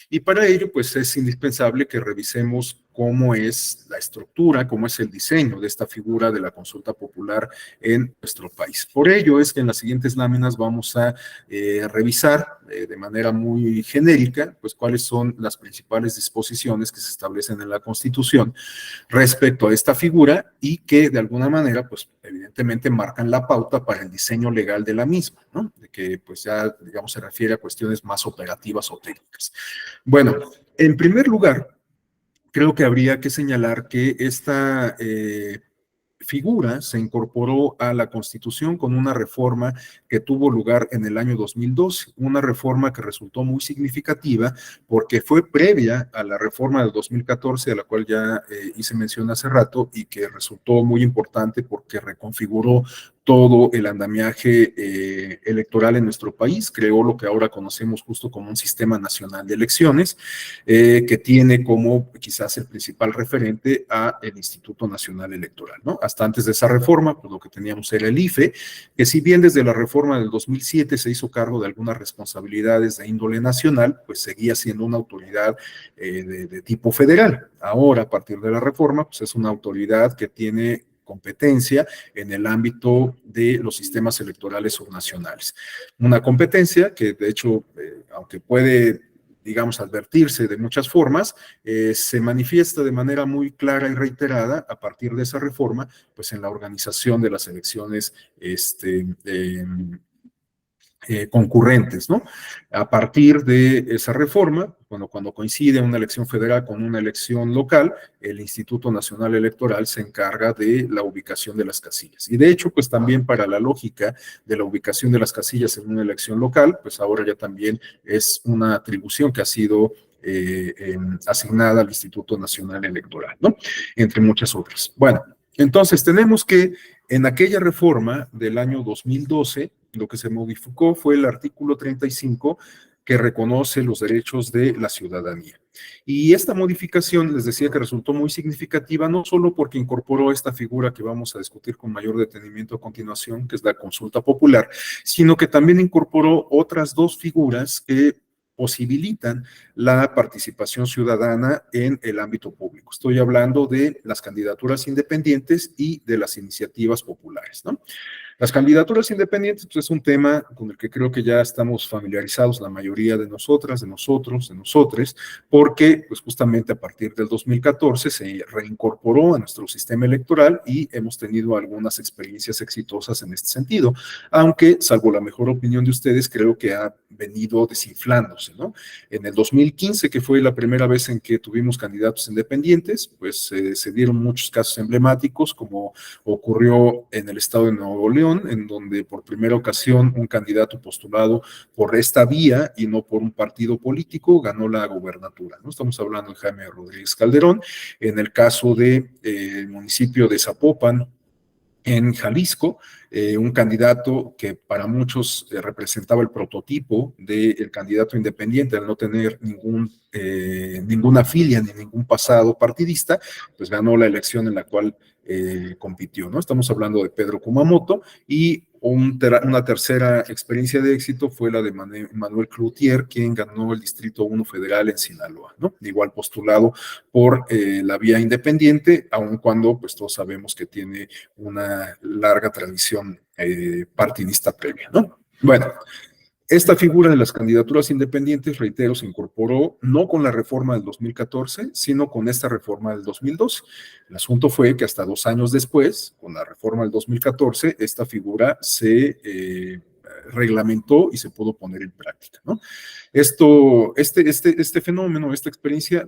Y para ello, pues es indispensable que revisemos cómo es la estructura, cómo es el diseño de esta figura de la consulta popular en nuestro país. Por ello es que en las siguientes láminas vamos a revisar de manera muy genérica, pues cuáles son las principales disposiciones que se establecen en la Constitución respecto a esta figura y que de alguna manera, pues evidentemente marcan la pauta para el diseño legal de la misma, ¿no? De que pues ya, digamos, se refiere a cuestiones más operativas o técnicas. Bueno, en primer lugar, creo que habría que señalar que esta figura se incorporó a la Constitución con una reforma que tuvo lugar en el año 2012, una reforma que resultó muy significativa porque fue previa a la reforma del 2014, a la cual ya hice mención hace rato, y que resultó muy importante porque reconfiguró todo el andamiaje electoral en nuestro país, creó lo que ahora conocemos justo como un sistema nacional de elecciones, que tiene como quizás el principal referente a el Instituto Nacional Electoral, ¿no? Hasta antes de esa reforma, pues lo que teníamos era el IFE, que si bien desde la reforma del 2007 se hizo cargo de algunas responsabilidades de índole nacional, pues seguía siendo una autoridad de tipo federal. Ahora, a partir de la reforma, pues es una autoridad que tiene competencia en el ámbito de los sistemas electorales subnacionales. Una competencia que, de hecho, aunque puede, digamos, advertirse de muchas formas, se manifiesta de manera muy clara y reiterada a partir de esa reforma, pues en la organización de las elecciones concurrentes, ¿no? A partir de esa reforma, cuando coincide una elección federal con una elección local, el Instituto Nacional Electoral se encarga de la ubicación de las casillas. Y de hecho, pues también para la lógica de la ubicación de las casillas en una elección local, pues ahora ya también es una atribución que ha sido asignada al Instituto Nacional Electoral, ¿no? Entre muchas otras. Bueno, entonces tenemos que en aquella reforma del año 2012, lo que se modificó fue el artículo 35 que reconoce los derechos de la ciudadanía. Y esta modificación, les decía que resultó muy significativa, no solo porque incorporó esta figura que vamos a discutir con mayor detenimiento a continuación, que es la consulta popular, sino que también incorporó otras dos figuras que posibilitan la participación ciudadana en el ámbito público. Estoy hablando de las candidaturas independientes y de las iniciativas populares, ¿no? Las candidaturas independientes, pues, es un tema con el que creo que ya estamos familiarizados la mayoría de nosotras, de nosotros, de nosotres, porque pues justamente a partir del 2014 se reincorporó a nuestro sistema electoral y hemos tenido algunas experiencias exitosas en este sentido, aunque salvo la mejor opinión de ustedes, creo que ha venido desinflándose, ¿no? En el 2015, que fue la primera vez en que tuvimos candidatos independientes, pues se dieron muchos casos emblemáticos, como ocurrió en el estado de Nuevo León, en donde por primera ocasión un candidato postulado por esta vía y no por un partido político ganó la gobernatura, ¿no? Estamos hablando de Jaime Rodríguez Calderón. En el caso del municipio de Zapopan, en Jalisco, un candidato que para muchos representaba el prototipo del candidato independiente, al no tener ninguna filia ni ningún pasado partidista, pues ganó la elección en la cual compitió, ¿no? Estamos hablando de Pedro Kumamoto, y una tercera experiencia de éxito fue la de Manuel Cloutier, quien ganó el Distrito 1 Federal en Sinaloa, ¿no? Igual postulado por la vía independiente, aun cuando pues todos sabemos que tiene una larga tradición partidista previa, ¿no? Bueno, esta figura de las candidaturas independientes, reitero, se incorporó no con la reforma del 2014, sino con esta reforma del 2012. El asunto fue que hasta 2 años después, con la reforma del 2014, esta figura se reglamentó y se pudo poner en práctica, ¿no? Este fenómeno, esta experiencia,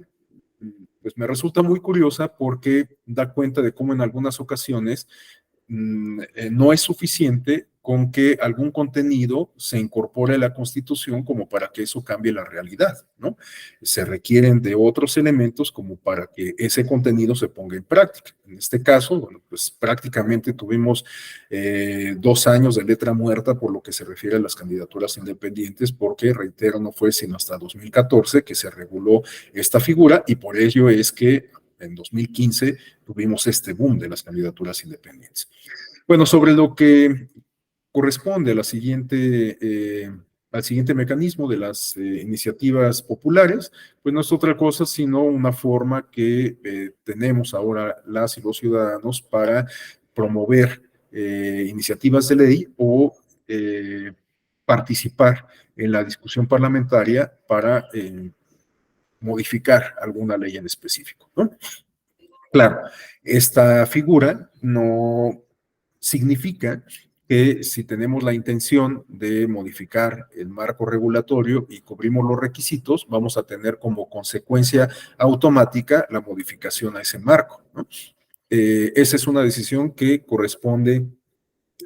pues me resulta muy curiosa porque da cuenta de cómo en algunas ocasiones no es suficiente con que algún contenido se incorpore a la Constitución como para que eso cambie la realidad, ¿no? Se requieren de otros elementos como para que ese contenido se ponga en práctica. En este caso, bueno, pues prácticamente tuvimos 2 años de letra muerta por lo que se refiere a las candidaturas independientes, porque, reitero, no fue sino hasta 2014 que se reguló esta figura, y por ello es que en 2015 tuvimos este boom de las candidaturas independientes. Bueno, sobre lo que corresponde a al siguiente mecanismo de las iniciativas populares, pues no es otra cosa sino una forma que tenemos ahora las y los ciudadanos para promover iniciativas de ley o participar en la discusión parlamentaria para modificar alguna ley en específico, ¿no? Claro, esta figura no significa que si tenemos la intención de modificar el marco regulatorio y cubrimos los requisitos, vamos a tener como consecuencia automática la modificación a ese marco, ¿no? Esa es una decisión que corresponde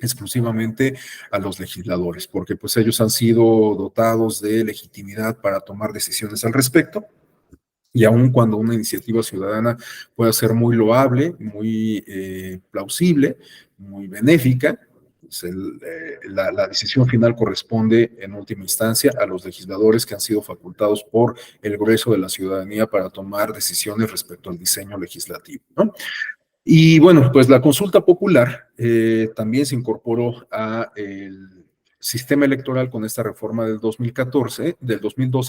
exclusivamente a los legisladores, porque pues ellos han sido dotados de legitimidad para tomar decisiones al respecto. Y aun cuando una iniciativa ciudadana pueda ser muy loable, muy plausible, muy benéfica, pues la decisión final corresponde en última instancia a los legisladores que han sido facultados por el grueso de la ciudadanía para tomar decisiones respecto al diseño legislativo, ¿no? Y bueno, pues la consulta popular también se incorporó a el sistema electoral con esta reforma del 2012,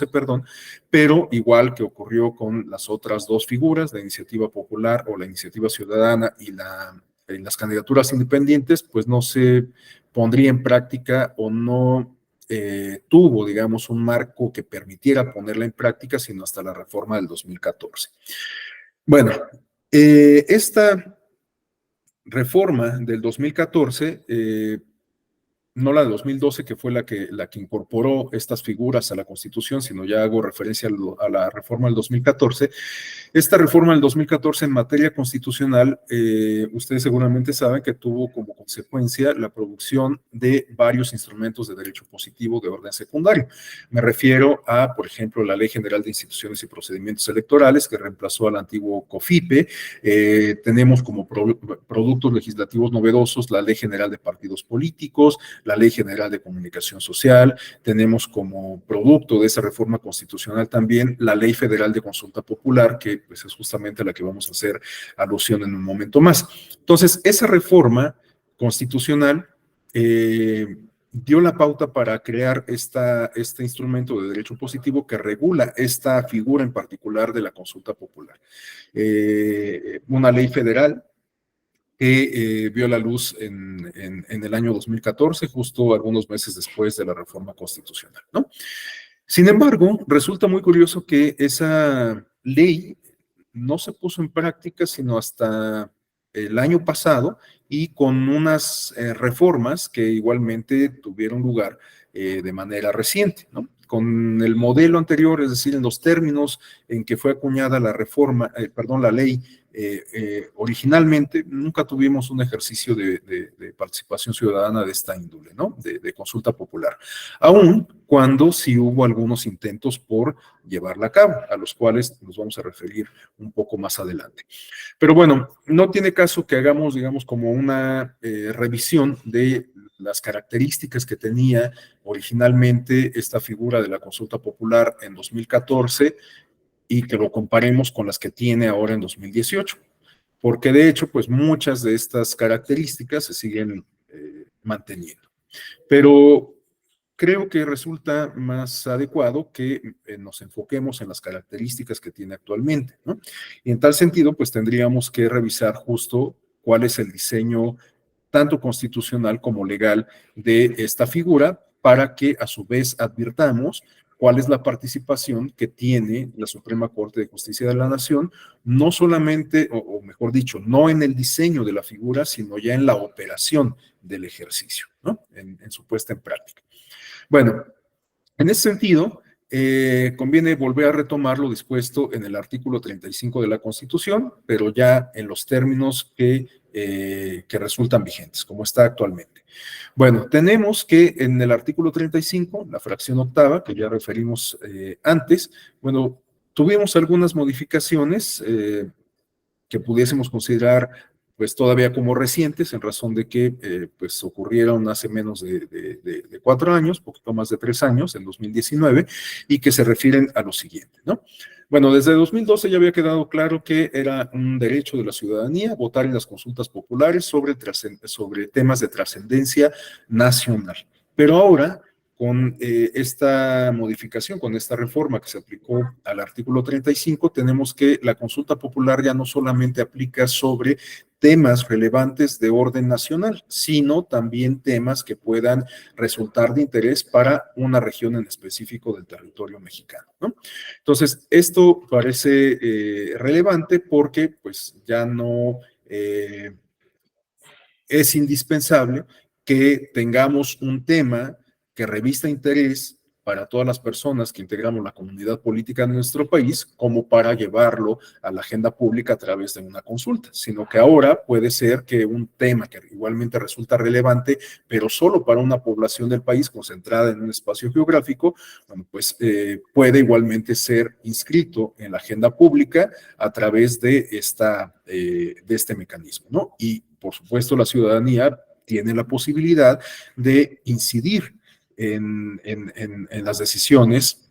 perdón, pero igual que ocurrió con las otras dos figuras, la iniciativa popular o la iniciativa ciudadana y las candidaturas independientes, pues no se pondría en práctica o no tuvo, digamos, un marco que permitiera ponerla en práctica, sino hasta la reforma del 2014. Bueno, esta reforma del 2014, no la de 2012, que fue la que incorporó estas figuras a la Constitución, sino ya hago referencia a la reforma del 2014. Esta reforma del 2014 en materia constitucional, ustedes seguramente saben que tuvo como consecuencia la producción de varios instrumentos de derecho positivo de orden secundario. Me refiero a, por ejemplo, la Ley General de Instituciones y Procedimientos Electorales, que reemplazó al antiguo COFIPE. Tenemos como productos legislativos novedosos la Ley General de Partidos Políticos, la Ley General de Comunicación Social, tenemos como producto de esa reforma constitucional también la Ley Federal de Consulta Popular, que pues, es justamente a la que vamos a hacer alusión en un momento más. Entonces, esa reforma constitucional dio la pauta para crear este instrumento de derecho positivo que regula esta figura en particular de la consulta popular. Una ley federal que vio la luz en el año 2014, justo algunos meses después de la reforma constitucional, ¿no? Sin embargo, resulta muy curioso que esa ley no se puso en práctica sino hasta el año pasado y con unas reformas que igualmente tuvieron lugar de manera reciente, ¿no? Con el modelo anterior, es decir, en los términos en que fue acuñada la reforma, la ley, originalmente nunca tuvimos un ejercicio de participación ciudadana de esta índole, ¿no? De consulta popular, aun cuando sí hubo algunos intentos por llevarla a cabo, a los cuales nos vamos a referir un poco más adelante. Pero bueno, no tiene caso que hagamos, digamos, como una revisión de las características que tenía originalmente esta figura de la consulta popular en 2014 y que lo comparemos con las que tiene ahora en 2018, porque de hecho, pues muchas de estas características se siguen manteniendo. Pero creo que resulta más adecuado que nos enfoquemos en las características que tiene actualmente, ¿no? Y en tal sentido, pues tendríamos que revisar justo cuál es el diseño tanto constitucional como legal de esta figura para que a su vez advirtamos cuál es la participación que tiene la Suprema Corte de Justicia de la Nación, no solamente, o mejor dicho, no en el diseño de la figura, sino ya en la operación del ejercicio, ¿no? En su puesta en práctica. Bueno, en ese sentido, conviene volver a retomar lo dispuesto en el artículo 35 de la Constitución, pero ya en los términos que resultan vigentes, como está actualmente. Bueno, tenemos que en el artículo 35, la fracción octava, que ya referimos antes, bueno, tuvimos algunas modificaciones que pudiésemos considerar pues todavía como recientes, en razón de que pues ocurrieron hace menos de 4 años, poquito más de 3 años, en 2019, y que se refieren a lo siguiente, ¿no? Bueno, desde 2012 ya había quedado claro que era un derecho de la ciudadanía votar en las consultas populares sobre temas de trascendencia nacional. Pero ahora, con esta modificación, con esta reforma que se aplicó al artículo 35, tenemos que la consulta popular ya no solamente aplica sobre temas relevantes de orden nacional, sino también temas que puedan resultar de interés para una región en específico del territorio mexicano, ¿no? Entonces, esto parece relevante porque pues ya no es indispensable que tengamos un tema que revista interés para todas las personas que integramos la comunidad política de nuestro país, como para llevarlo a la agenda pública a través de una consulta, sino que ahora puede ser que un tema que igualmente resulta relevante, pero solo para una población del país concentrada en un espacio geográfico, bueno, pues puede igualmente ser inscrito en la agenda pública a través de este mecanismo, ¿no? Y, por supuesto, la ciudadanía tiene la posibilidad de incidir en las decisiones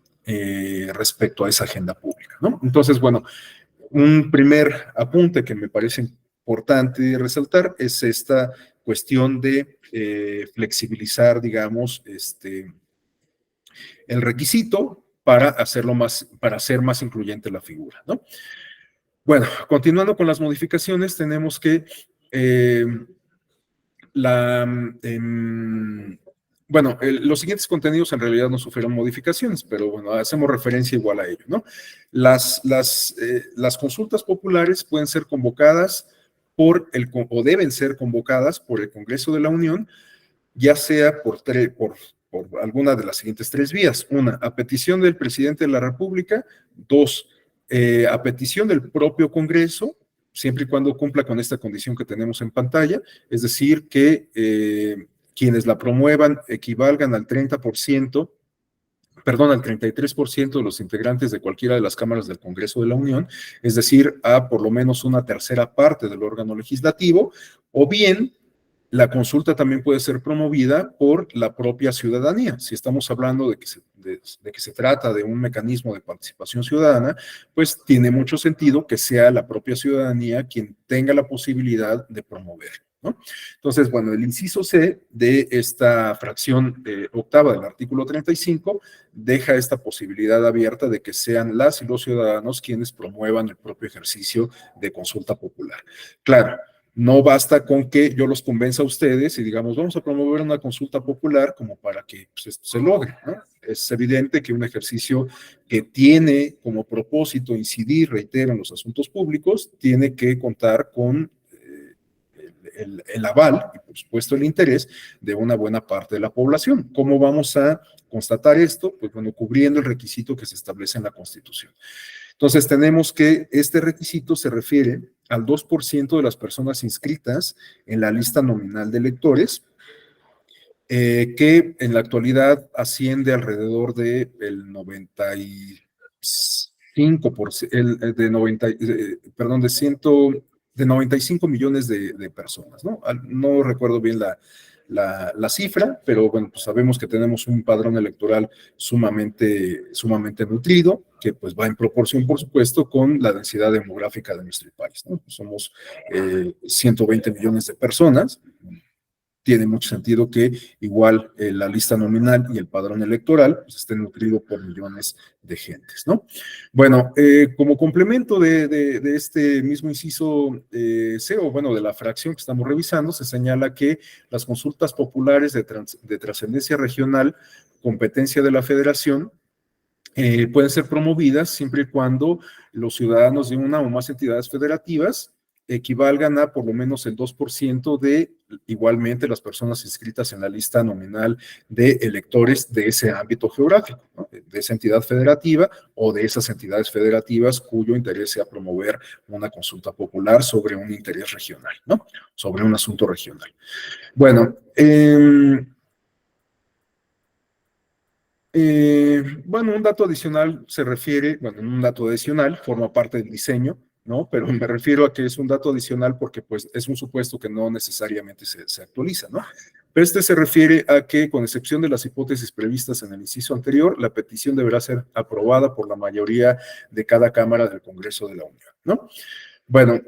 respecto a esa agenda pública, ¿no? Entonces, bueno, un primer apunte que me parece importante resaltar es esta cuestión de flexibilizar, digamos, el requisito para hacer más incluyente la figura, ¿no? Bueno, continuando con las modificaciones, tenemos que los siguientes contenidos en realidad no sufrieron modificaciones, pero bueno, hacemos referencia igual a ello, ¿no? Las consultas populares pueden ser convocadas o deben ser convocadas por el Congreso de la Unión, ya sea por alguna de las siguientes 3 vías. 1, a petición del presidente de la República. 2, a petición del propio Congreso, siempre y cuando cumpla con esta condición que tenemos en pantalla, es decir, que quienes la promuevan equivalgan al 33% de los integrantes de cualquiera de las cámaras del Congreso de la Unión, es decir, a por lo menos una tercera parte del órgano legislativo, o bien La consulta también puede ser promovida por la propia ciudadanía. Si estamos hablando de que se trata de un mecanismo de participación ciudadana, pues tiene mucho sentido que sea la propia ciudadanía quien tenga la posibilidad de promover, ¿no? Entonces, bueno, el inciso C de esta fracción octava del artículo 35 deja esta posibilidad abierta de que sean las y los ciudadanos quienes promuevan el propio ejercicio de consulta popular. Claro, no basta con que yo los convenza a ustedes y digamos, vamos a promover una consulta popular como para que pues, esto se logre, ¿no? Es evidente que un ejercicio que tiene como propósito incidir, reitero, en los asuntos públicos, tiene que contar con el aval y, por supuesto, el interés de una buena parte de la población. ¿Cómo vamos a constatar esto? Pues bueno, cubriendo el requisito que se establece en la Constitución. Entonces, tenemos que este requisito se refiere al 2% de las personas inscritas en la lista nominal de electores, que en la actualidad asciende alrededor del 95%, de 95 millones de personas, ¿no? No recuerdo bien la cifra, pero bueno, pues sabemos que tenemos un padrón electoral sumamente nutrido, que pues va en proporción, por supuesto, con la densidad demográfica de nuestro país, ¿no? Somos 120 millones de personas. Tiene mucho sentido que igual la lista nominal y el padrón electoral pues, estén nutridos por millones de gentes, ¿no? Bueno, como complemento de este mismo inciso C, o bueno, de la fracción que estamos revisando, se señala que las consultas populares de trascendencia regional, competencia de la Federación, pueden ser promovidas siempre y cuando los ciudadanos de una o más entidades federativas equivalgan a por lo menos el 2% de igualmente las personas inscritas en la lista nominal de electores de ese ámbito geográfico, ¿no? De esa entidad federativa o de esas entidades federativas cuyo interés sea promover una consulta popular sobre un interés regional, ¿no? Sobre un asunto regional. Bueno, bueno, un dato adicional se refiere, bueno, un dato adicional forma parte del diseño, ¿no? Pero me refiero a que es un dato adicional porque pues es un supuesto que no necesariamente se actualiza, ¿no? Pero este se refiere a que, con excepción de las hipótesis previstas en el inciso anterior, la petición deberá ser aprobada por la mayoría de cada Cámara del Congreso de la Unión, ¿no? Bueno,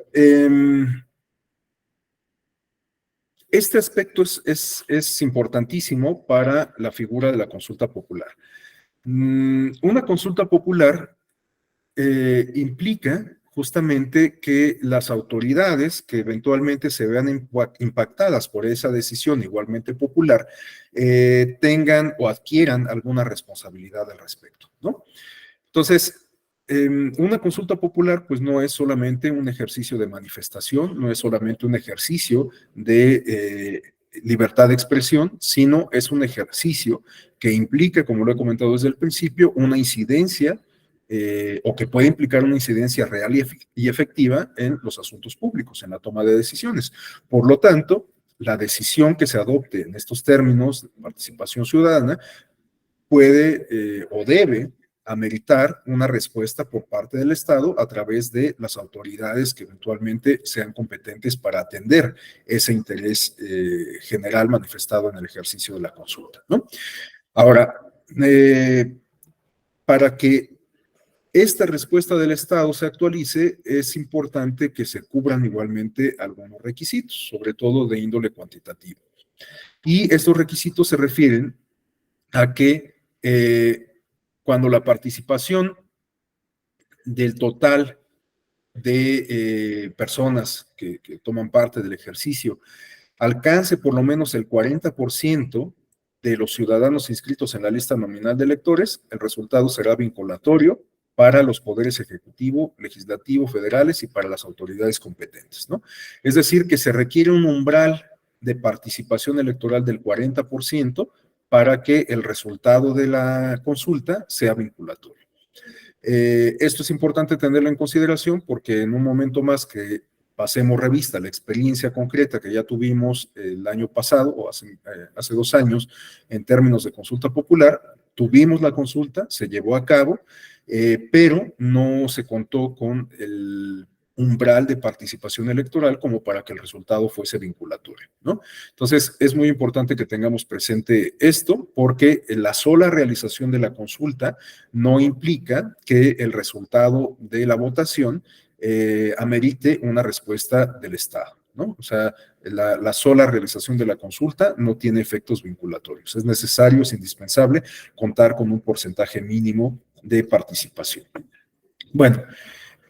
este aspecto es importantísimo para la figura de la consulta popular. Una consulta popular implica justamente que las autoridades que eventualmente se vean impactadas por esa decisión igualmente popular tengan o adquieran alguna responsabilidad al respecto, ¿no? Entonces, una consulta popular pues no es solamente un ejercicio de manifestación, no es solamente un ejercicio de libertad de expresión, sino es un ejercicio que implica, como lo he comentado desde el principio, una incidencia o que puede implicar una incidencia real y efectiva en los asuntos públicos, en la toma de decisiones. Por lo tanto, la decisión que se adopte en estos términos de participación ciudadana puede o debe ameritar una respuesta por parte del Estado a través de las autoridades que eventualmente sean competentes para atender ese interés general manifestado en el ejercicio de la consulta, ¿no? Ahora, para que esta respuesta del Estado se actualice, es importante que se cubran igualmente algunos requisitos, sobre todo de índole cuantitativo. Y estos requisitos se refieren a que cuando la participación del total de personas que toman parte del ejercicio alcance por lo menos el 40% de los ciudadanos inscritos en la lista nominal de electores, el resultado será vinculatorio para los poderes ejecutivo, legislativo, federales y para las autoridades competentes, ¿no? Es decir, que se requiere un umbral de participación electoral del 40% para que el resultado de la consulta sea vinculatorio. Esto es importante tenerlo en consideración porque en un momento más que pasemos revista a la experiencia concreta que ya tuvimos el año pasado o hace 2 años en términos de consulta popular, tuvimos la consulta, se llevó a cabo, pero no se contó con umbral de participación electoral como para que el resultado fuese vinculatorio, ¿no? Entonces, es muy importante que tengamos presente esto, porque la sola realización de la consulta no implica que el resultado de la votación amerite una respuesta del Estado, ¿no? O sea, la sola realización de la consulta no tiene efectos vinculatorios. Es necesario, es indispensable contar con un porcentaje mínimo de participación. Bueno,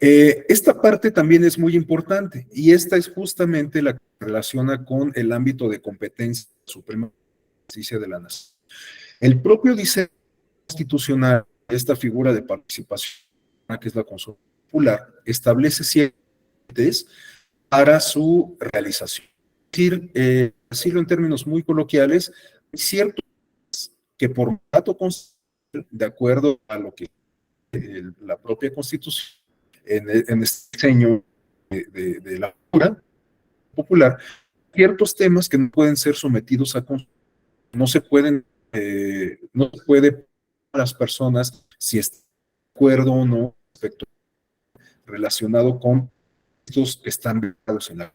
esta parte también es muy importante y esta es justamente la que relaciona con el ámbito de competencia Suprema Justicia de la Nación. El propio diseño constitucional, esta figura de participación, que es la consulta popular, establece ciertos para su realización. Es decir, decirlo en términos muy coloquiales, cierto que por dato constitucional, de acuerdo a lo que la propia Constitución en este diseño de la cultura popular, ciertos temas que no pueden ser sometidos a consulta, no se pueden, no se puede a las personas si están de acuerdo o no respecto relacionado con estos que están vinculados en la,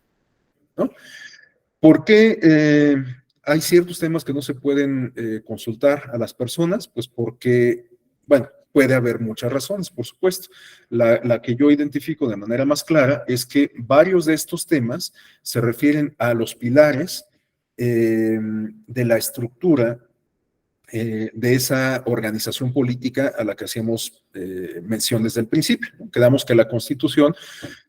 ¿no? ¿Por qué hay ciertos temas que no se pueden consultar a las personas? Pues porque, bueno, puede haber muchas razones, por supuesto. La que yo identifico de manera más clara es que varios de estos temas se refieren a los pilares de la estructura de esa organización política a la que hacíamos mención desde el principio. Quedamos que la Constitución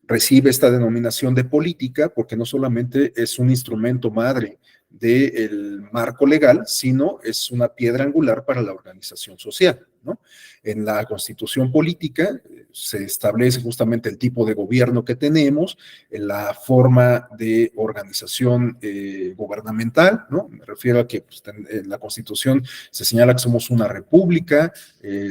recibe esta denominación de política porque no solamente es un instrumento madre del marco legal, sino es una piedra angular para la organización social, ¿no? En la Constitución política se establece justamente el tipo de gobierno que tenemos, la forma de organización gubernamental, ¿no? Me refiero a que pues, en la Constitución se señala que somos una república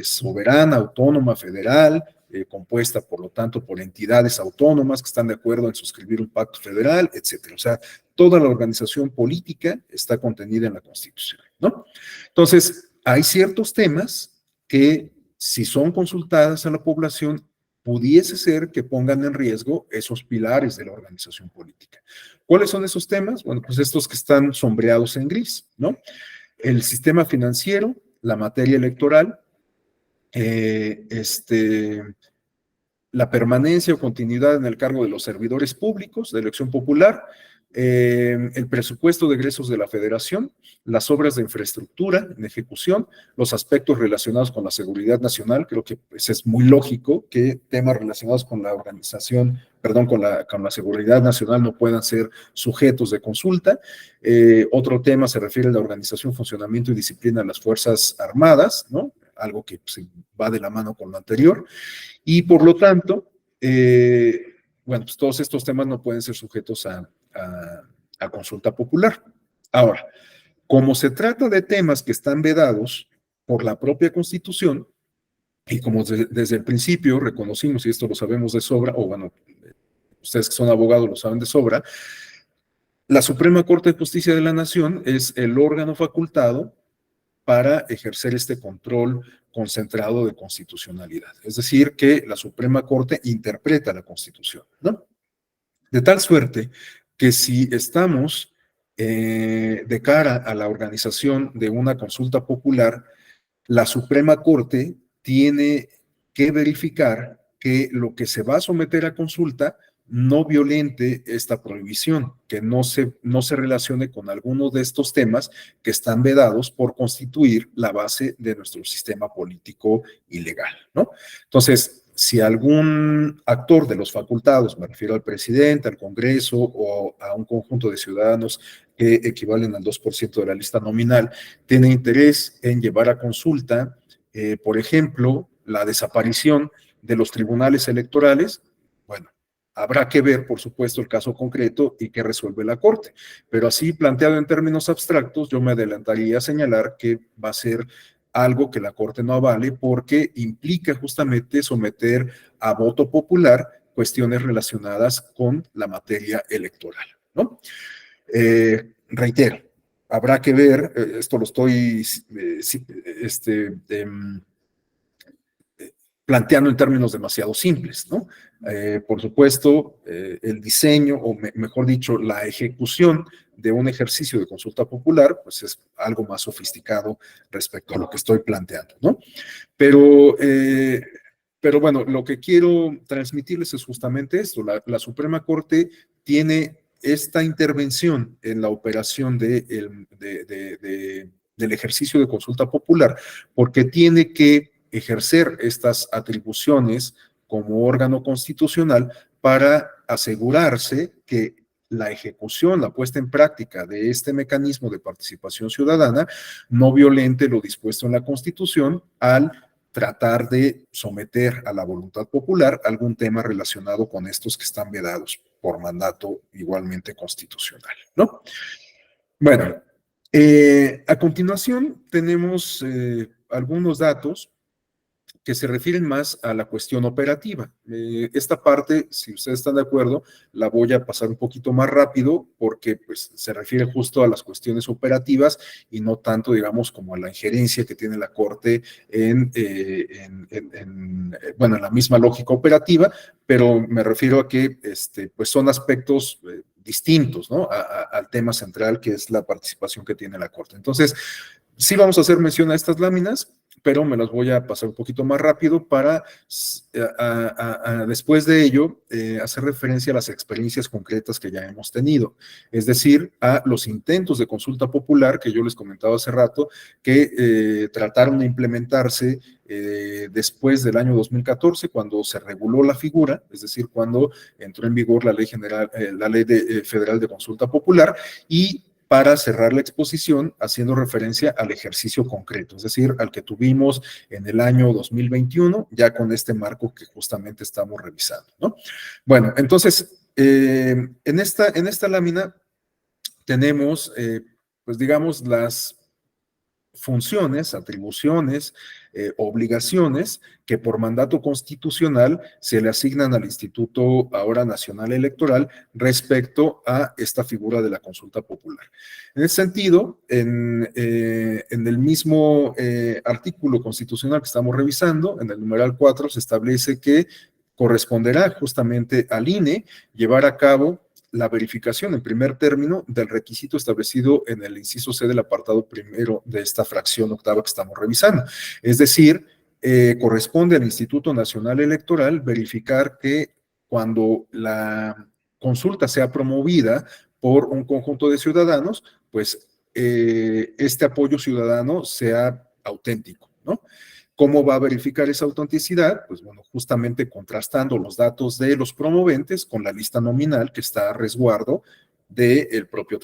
soberana, autónoma, federal, compuesta, por lo tanto, por entidades autónomas que están de acuerdo en suscribir un pacto federal, etcétera. O sea, toda la organización política está contenida en la Constitución, ¿no? Entonces, hay ciertos temas que, si son consultadas a la población, pudiese ser que pongan en riesgo esos pilares de la organización política. ¿Cuáles son esos temas? Bueno, pues estos que están sombreados en gris, ¿no? El sistema financiero, la materia electoral, la permanencia o continuidad en el cargo de los servidores públicos de elección popular, el presupuesto de egresos de la Federación, las obras de infraestructura en ejecución, los aspectos relacionados con la seguridad nacional. Creo que pues, es muy lógico que temas relacionados con la organización, perdón, con la seguridad nacional no puedan ser sujetos de consulta. Otro tema se refiere a la organización, funcionamiento y disciplina de las Fuerzas Armadas, ¿no? Algo que pues, va de la mano con lo anterior. Y por lo tanto, bueno, pues todos estos temas no pueden ser sujetos a consulta popular. Ahora, como se trata de temas que están vedados por la propia Constitución, y como desde el principio reconocimos, y esto lo sabemos de sobra, o bueno, ustedes que son abogados lo saben de sobra, la Suprema Corte de Justicia de la Nación es el órgano facultado para ejercer este control concentrado de constitucionalidad. Es decir, que la Suprema Corte interpreta la Constitución, ¿no? De tal suerte que si estamos de cara a la organización de una consulta popular, la Suprema Corte tiene que verificar que lo que se va a someter a consulta no violente esta prohibición, que no se relacione con alguno de estos temas que están vedados por constituir la base de nuestro sistema político y legal, ¿no? Entonces, si algún actor de los facultados, me refiero al presidente, al Congreso o a un conjunto de ciudadanos que equivalen al 2% de la lista nominal, tiene interés en llevar a consulta, por ejemplo, la desaparición de los tribunales electorales, bueno, habrá que ver, por supuesto, el caso concreto y qué resuelve la Corte. Pero así planteado en términos abstractos, yo me adelantaría a señalar que va a ser algo que la Corte no avale porque implica justamente someter a voto popular cuestiones relacionadas con la materia electoral, ¿no? Reitero, habrá que ver, esto lo estoy planteando en términos demasiado simples, ¿no? Por supuesto, el diseño, o mejor dicho, la ejecución de un ejercicio de consulta popular, pues es algo más sofisticado respecto a lo que estoy planteando, ¿no? Pero, bueno, lo que quiero transmitirles es justamente esto. La Suprema Corte tiene esta intervención en la operación del ejercicio de consulta popular, porque tiene que ejercer estas atribuciones como órgano constitucional para asegurarse que la ejecución, la puesta en práctica de este mecanismo de participación ciudadana no violente lo dispuesto en la Constitución al tratar de someter a la voluntad popular algún tema relacionado con estos que están vedados por mandato igualmente constitucional, ¿no? Bueno, a continuación tenemos algunos datos que se refieren más a la cuestión operativa. Esta parte, si ustedes están de acuerdo, la voy a pasar un poquito más rápido porque pues, se refiere justo a las cuestiones operativas y no tanto, digamos, como a la injerencia que tiene la Corte en la misma lógica operativa, pero me refiero a que pues son aspectos distintos, ¿no? Al tema central que es la participación que tiene la Corte. Entonces, sí vamos a hacer mención a estas láminas, pero me las voy a pasar un poquito más rápido para, después de ello, hacer referencia a las experiencias concretas que ya hemos tenido, es decir, a los intentos de consulta popular que yo les comentaba hace rato, que trataron de implementarse después del año 2014, cuando se reguló la figura, es decir, cuando entró en vigor la ley general, federal de consulta popular, y para cerrar la exposición haciendo referencia al ejercicio concreto, es decir, al que tuvimos en el año 2021, ya con este marco que justamente estamos revisando, ¿no? Bueno, entonces, en esta lámina tenemos, pues digamos, las funciones, atribuciones, obligaciones que por mandato constitucional se le asignan al Instituto ahora Nacional Electoral respecto a esta figura de la consulta popular. En ese sentido, en el mismo artículo constitucional que estamos revisando, en el numeral 4, se establece que corresponderá justamente al INE llevar a cabo la verificación en primer término del requisito establecido en el inciso C del apartado primero de esta fracción octava que estamos revisando. Es decir, corresponde al Instituto Nacional Electoral verificar que cuando la consulta sea promovida por un conjunto de ciudadanos, pues este apoyo ciudadano sea auténtico, ¿no? ¿Cómo va a verificar esa autenticidad? Pues bueno, justamente contrastando los datos de los promoventes con la lista nominal que está a resguardo del propio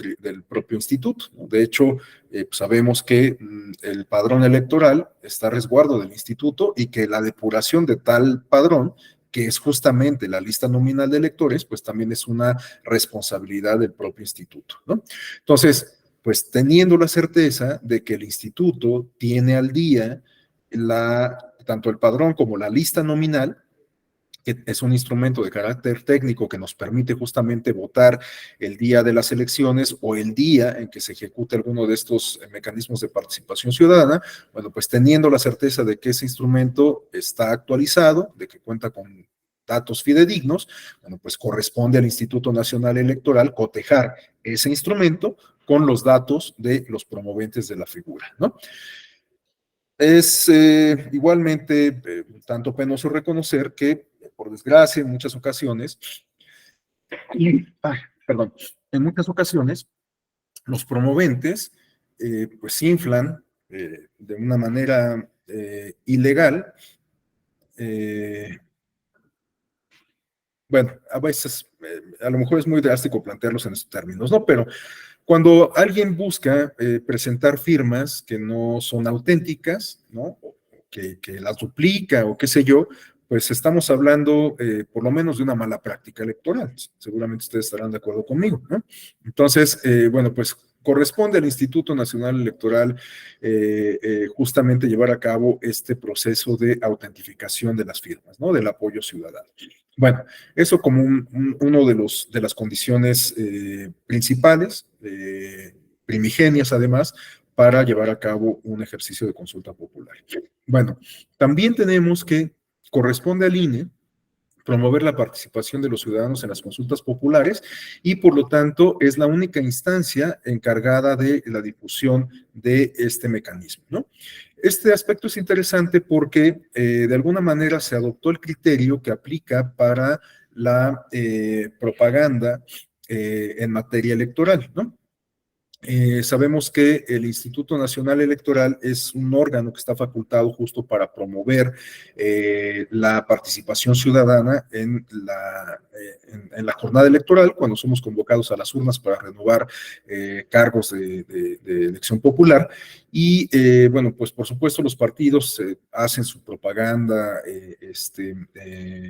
instituto, ¿no? De hecho, pues sabemos que el padrón electoral está a resguardo del instituto y que la depuración de tal padrón, que es justamente la lista nominal de electores, pues también es una responsabilidad del propio instituto, ¿no? Entonces, pues teniendo la certeza de que el instituto tiene al día tanto el padrón como la lista nominal, que es un instrumento de carácter técnico que nos permite justamente votar el día de las elecciones o el día en que se ejecute alguno de estos mecanismos de participación ciudadana. Bueno, pues teniendo la certeza de que ese instrumento está actualizado, de que cuenta con datos fidedignos, bueno, pues corresponde al Instituto Nacional Electoral cotejar ese instrumento con los datos de los promoventes de la figura, ¿no? Es igualmente tanto penoso reconocer que, por desgracia, en muchas ocasiones, perdón, en muchas ocasiones, los promoventes pues inflan de una manera ilegal. Bueno, a veces, a lo mejor es muy drástico plantearlos en estos términos, ¿no? Pero cuando alguien busca presentar firmas que no son auténticas, ¿no? Que las duplica o qué sé yo, pues estamos hablando por lo menos de una mala práctica electoral. Seguramente ustedes estarán de acuerdo conmigo, ¿no? Entonces, bueno, pues corresponde al Instituto Nacional Electoral justamente llevar a cabo este proceso de autentificación de las firmas, ¿no? Del apoyo ciudadano. Bueno, eso como uno de las condiciones principales, primigenias además, para llevar a cabo un ejercicio de consulta popular. Bueno, también tenemos que corresponde al INE promover la participación de los ciudadanos en las consultas populares y por lo tanto es la única instancia encargada de la difusión de este mecanismo, ¿no? Este aspecto es interesante porque de alguna manera se adoptó el criterio que aplica para la propaganda en materia electoral, ¿no? Sabemos que el Instituto Nacional Electoral es un órgano que está facultado justo para promover la participación ciudadana en la jornada electoral, cuando somos convocados a las urnas para renovar cargos de elección popular. Y bueno, pues por supuesto los partidos hacen su propaganda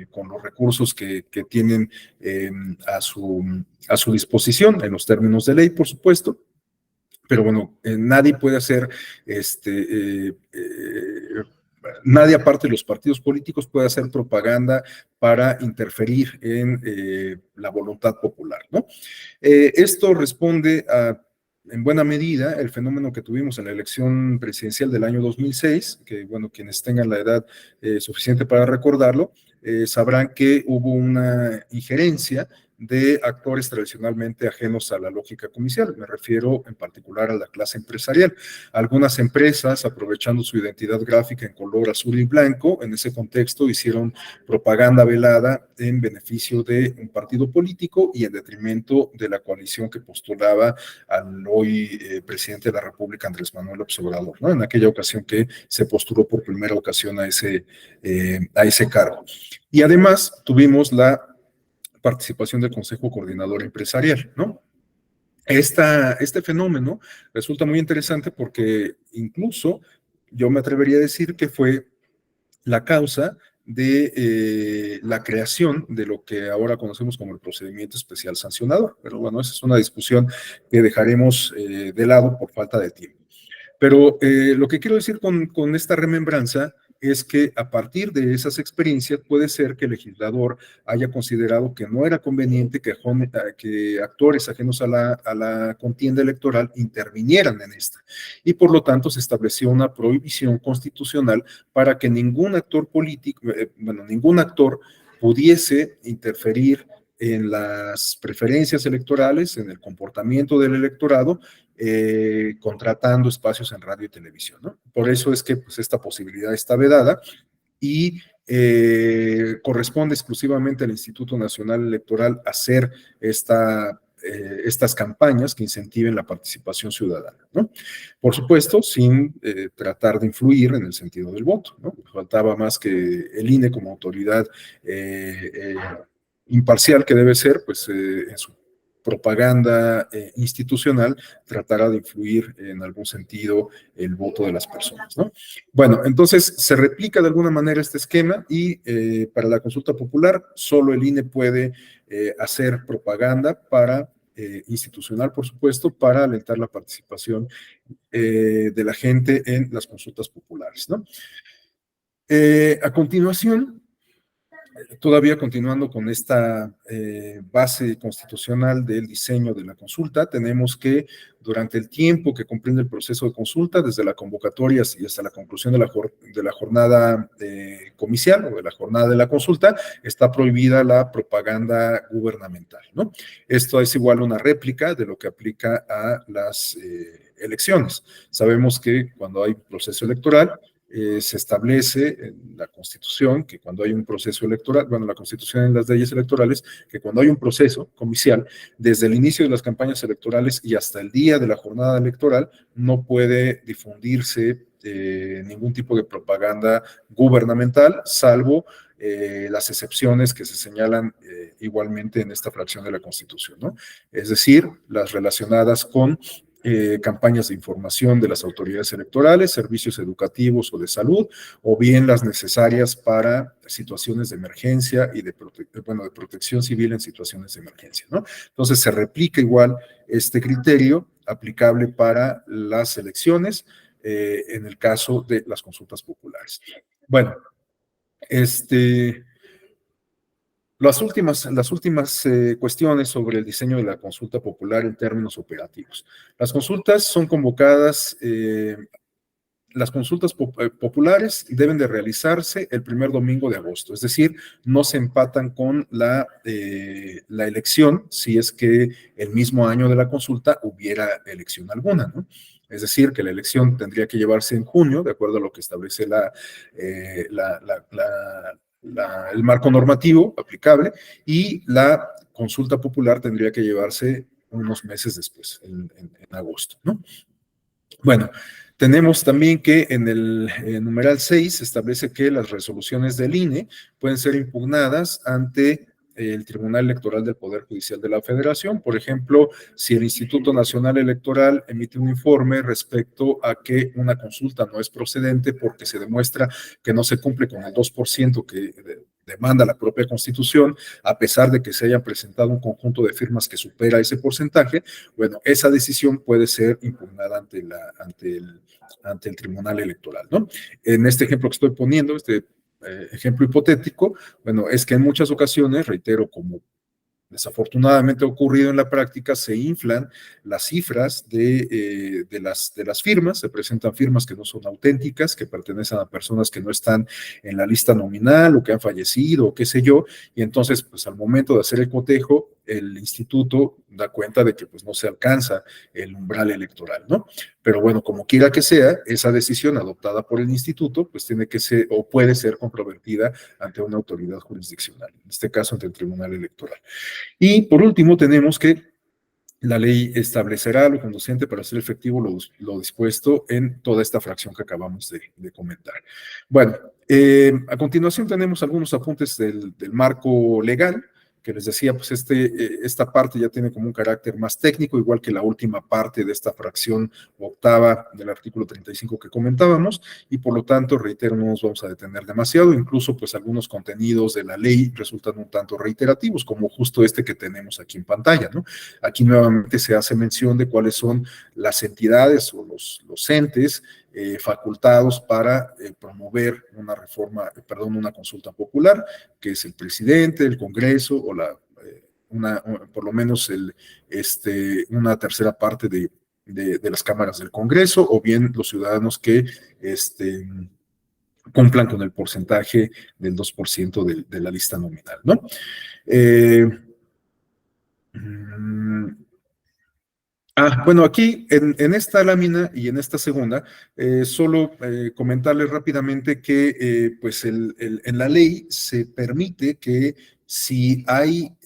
con los recursos que tienen a su disposición, en los términos de ley, por supuesto. Pero bueno, nadie puede hacer, nadie aparte de los partidos políticos puede hacer propaganda para interferir en la voluntad popular, ¿no? Esto responde a, en buena medida, el fenómeno que tuvimos en la elección presidencial del año 2006, que bueno, quienes tengan la edad suficiente para recordarlo, sabrán que hubo una injerencia de actores tradicionalmente ajenos a la lógica comercial. Me refiero en particular a la clase empresarial. Algunas empresas, aprovechando su identidad gráfica en color azul y blanco, en ese contexto hicieron propaganda velada en beneficio de un partido político y en detrimento de la coalición que postulaba al hoy presidente de la República, Andrés Manuel López Obrador, ¿no? En aquella ocasión que se postuló por primera ocasión a ese cargo. Y además tuvimos la participación del Consejo Coordinador Empresarial, ¿no? Este fenómeno resulta muy interesante porque incluso yo me atrevería a decir que fue la causa de la creación de lo que ahora conocemos como el procedimiento especial sancionador. Pero bueno, esa es una discusión que dejaremos de lado por falta de tiempo. Pero lo que quiero decir con esta remembranza es que a partir de esas experiencias puede ser que el legislador haya considerado que no era conveniente que actores ajenos a la contienda electoral intervinieran en esta. Y por lo tanto se estableció una prohibición constitucional para que ningún actor político, ningún actor pudiese interferir en las preferencias electorales, en el comportamiento del electorado, contratando espacios en radio y televisión, ¿no? Por eso es que pues, esta posibilidad está vedada y corresponde exclusivamente al Instituto Nacional Electoral hacer estas campañas que incentiven la participación ciudadana, ¿no? Por supuesto, sin tratar de influir en el sentido del voto, ¿no? Faltaba más que el INE como autoridad imparcial que debe ser, pues en su propaganda institucional tratará de influir en algún sentido el voto de las personas, ¿no? Bueno, entonces se replica de alguna manera este esquema y para la consulta popular solo el INE puede hacer propaganda institucional, por supuesto, para alentar la participación de la gente en las consultas populares, ¿no? A continuación, todavía continuando con esta base constitucional del diseño de la consulta, tenemos que durante el tiempo que comprende el proceso de consulta, desde la convocatoria y hasta la conclusión de la jornada comicial o de la jornada de la consulta, está prohibida la propaganda gubernamental, ¿no? Esto es igual a una réplica de lo que aplica a las elecciones. Sabemos que cuando hay proceso electoral, se establece en la Constitución que cuando hay un proceso electoral, bueno, la Constitución y las leyes electorales, que cuando hay un proceso comicial, desde el inicio de las campañas electorales y hasta el día de la jornada electoral, no puede difundirse ningún tipo de propaganda gubernamental, salvo las excepciones que se señalan igualmente en esta fracción de la Constitución, ¿no? Es decir, las relacionadas con campañas de información de las autoridades electorales, servicios educativos o de salud, o bien las necesarias para situaciones de emergencia y de protección civil en situaciones de emergencia, ¿no? Entonces se replica igual este criterio aplicable para las elecciones en el caso de las consultas populares. Bueno, las últimas cuestiones sobre el diseño de la consulta popular en términos operativos. Las consultas son convocadas las consultas populares deben de realizarse el primer domingo de agosto, es decir, no se empatan con la elección si es que el mismo año de la consulta hubiera elección alguna, ¿no? Es decir, que la elección tendría que llevarse en junio, de acuerdo a lo que establece el marco normativo aplicable, y la consulta popular tendría que llevarse unos meses después, en agosto, ¿no? Bueno, tenemos también que en el numeral 6 se establece que las resoluciones del INE pueden ser impugnadas ante el Tribunal Electoral del Poder Judicial de la Federación. Por ejemplo, si el Instituto Nacional Electoral emite un informe respecto a que una consulta no es procedente porque se demuestra que no se cumple con el 2% que demanda la propia Constitución, a pesar de que se haya presentado un conjunto de firmas que supera ese porcentaje, bueno, esa decisión puede ser impugnada ante el Tribunal Electoral, ¿no? En este ejemplo que estoy poniendo, ejemplo hipotético, bueno, es que en muchas ocasiones, reitero, como desafortunadamente ha ocurrido en la práctica, se inflan las cifras de las firmas, se presentan firmas que no son auténticas, que pertenecen a personas que no están en la lista nominal o que han fallecido o qué sé yo, y entonces, pues al momento de hacer el cotejo, el instituto da cuenta de que pues no se alcanza el umbral electoral, ¿no? Pero bueno, como quiera que sea, esa decisión adoptada por el instituto, pues tiene que ser o puede ser controvertida ante una autoridad jurisdiccional, en este caso ante el Tribunal Electoral. Y por último, tenemos que la ley establecerá lo conducente para hacer efectivo lo dispuesto en toda esta fracción que acabamos de comentar. Bueno, a continuación tenemos algunos apuntes del marco legal, que les decía, pues esta parte ya tiene como un carácter más técnico, igual que la última parte de esta fracción octava del artículo 35 que comentábamos, y por lo tanto, reitero, no nos vamos a detener demasiado, incluso pues algunos contenidos de la ley resultan un tanto reiterativos, como justo este que tenemos aquí en pantalla, ¿no? Aquí nuevamente se hace mención de cuáles son las entidades o los entes facultados para promover una consulta popular, que es el presidente, el Congreso o por lo menos una tercera parte de las cámaras del Congreso, o bien los ciudadanos que cumplan con el porcentaje del 2% de la lista nominal, ¿no? Bueno, aquí en esta lámina y en esta segunda, solo comentarles rápidamente que pues en la ley se permite que si hay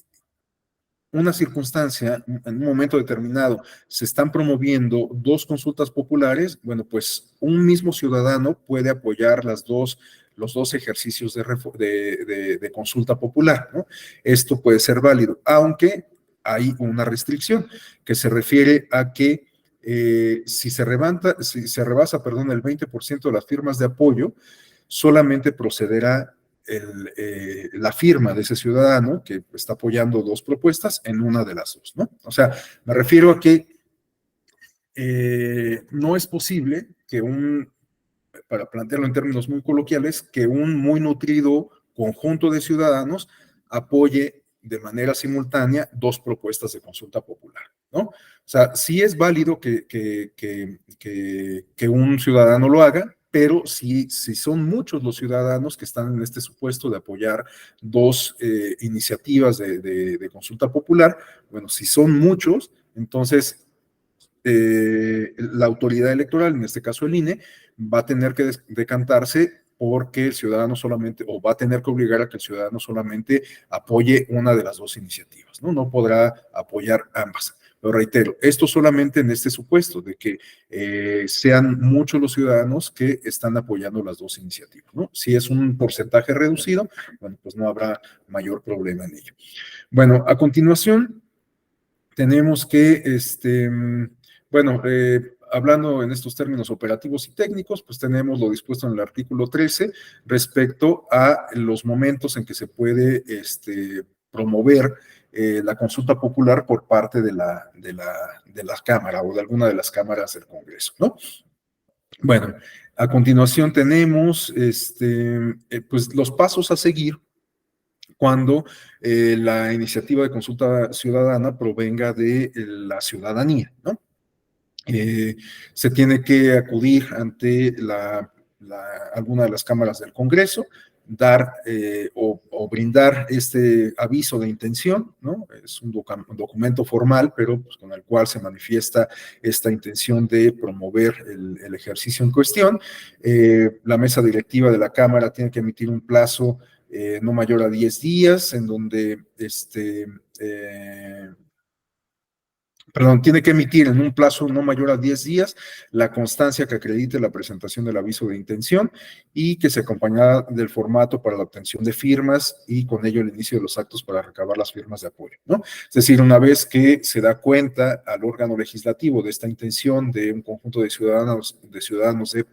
una circunstancia, en un momento determinado, se están promoviendo dos consultas populares, bueno, pues un mismo ciudadano puede apoyar los dos ejercicios de consulta popular, ¿no? Esto puede ser válido, aunque hay una restricción que se refiere a que si se rebasa, perdón, el 20% de las firmas de apoyo, solamente procederá la firma de ese ciudadano que está apoyando dos propuestas en una de las dos, ¿no? O sea, me refiero a que no es posible que para plantearlo en términos muy coloquiales, que un muy nutrido conjunto de ciudadanos apoye de manera simultánea dos propuestas de consulta popular, ¿no? O sea, sí es válido que un ciudadano lo haga, pero si son muchos los ciudadanos que están en este supuesto de apoyar dos iniciativas de consulta popular, bueno, si son muchos, entonces la autoridad electoral, en este caso el INE, va a tener que decantarse porque el ciudadano solamente, o va a tener que obligar a que el ciudadano solamente apoye una de las dos iniciativas, ¿no? No podrá apoyar ambas. Lo reitero, esto solamente en este supuesto de que sean muchos los ciudadanos que están apoyando las dos iniciativas, ¿no? Si es un porcentaje reducido, bueno, pues no habrá mayor problema en ello. Bueno, a continuación tenemos que, bueno, hablando en estos términos operativos y técnicos, pues tenemos lo dispuesto en el artículo 13 respecto a los momentos en que se puede promover la consulta popular por parte de la Cámara o de alguna de las cámaras del Congreso, ¿no? Bueno, a continuación tenemos pues los pasos a seguir cuando la iniciativa de consulta ciudadana provenga de la ciudadanía, ¿no? Se tiene que acudir ante alguna de las cámaras del Congreso, dar o brindar este aviso de intención, ¿no? Es un documento formal, pero pues, con el cual se manifiesta esta intención de promover el ejercicio en cuestión. La mesa directiva de la Cámara tiene que emitir un plazo no mayor a 10 días, en donde tiene que emitir en un plazo no mayor a 10 días la constancia que acredite la presentación del aviso de intención y que se acompañará del formato para la obtención de firmas y con ello el inicio de los actos para recabar las firmas de apoyo, ¿no? Es decir, una vez que se da cuenta al órgano legislativo de esta intención de un conjunto de ciudadanos de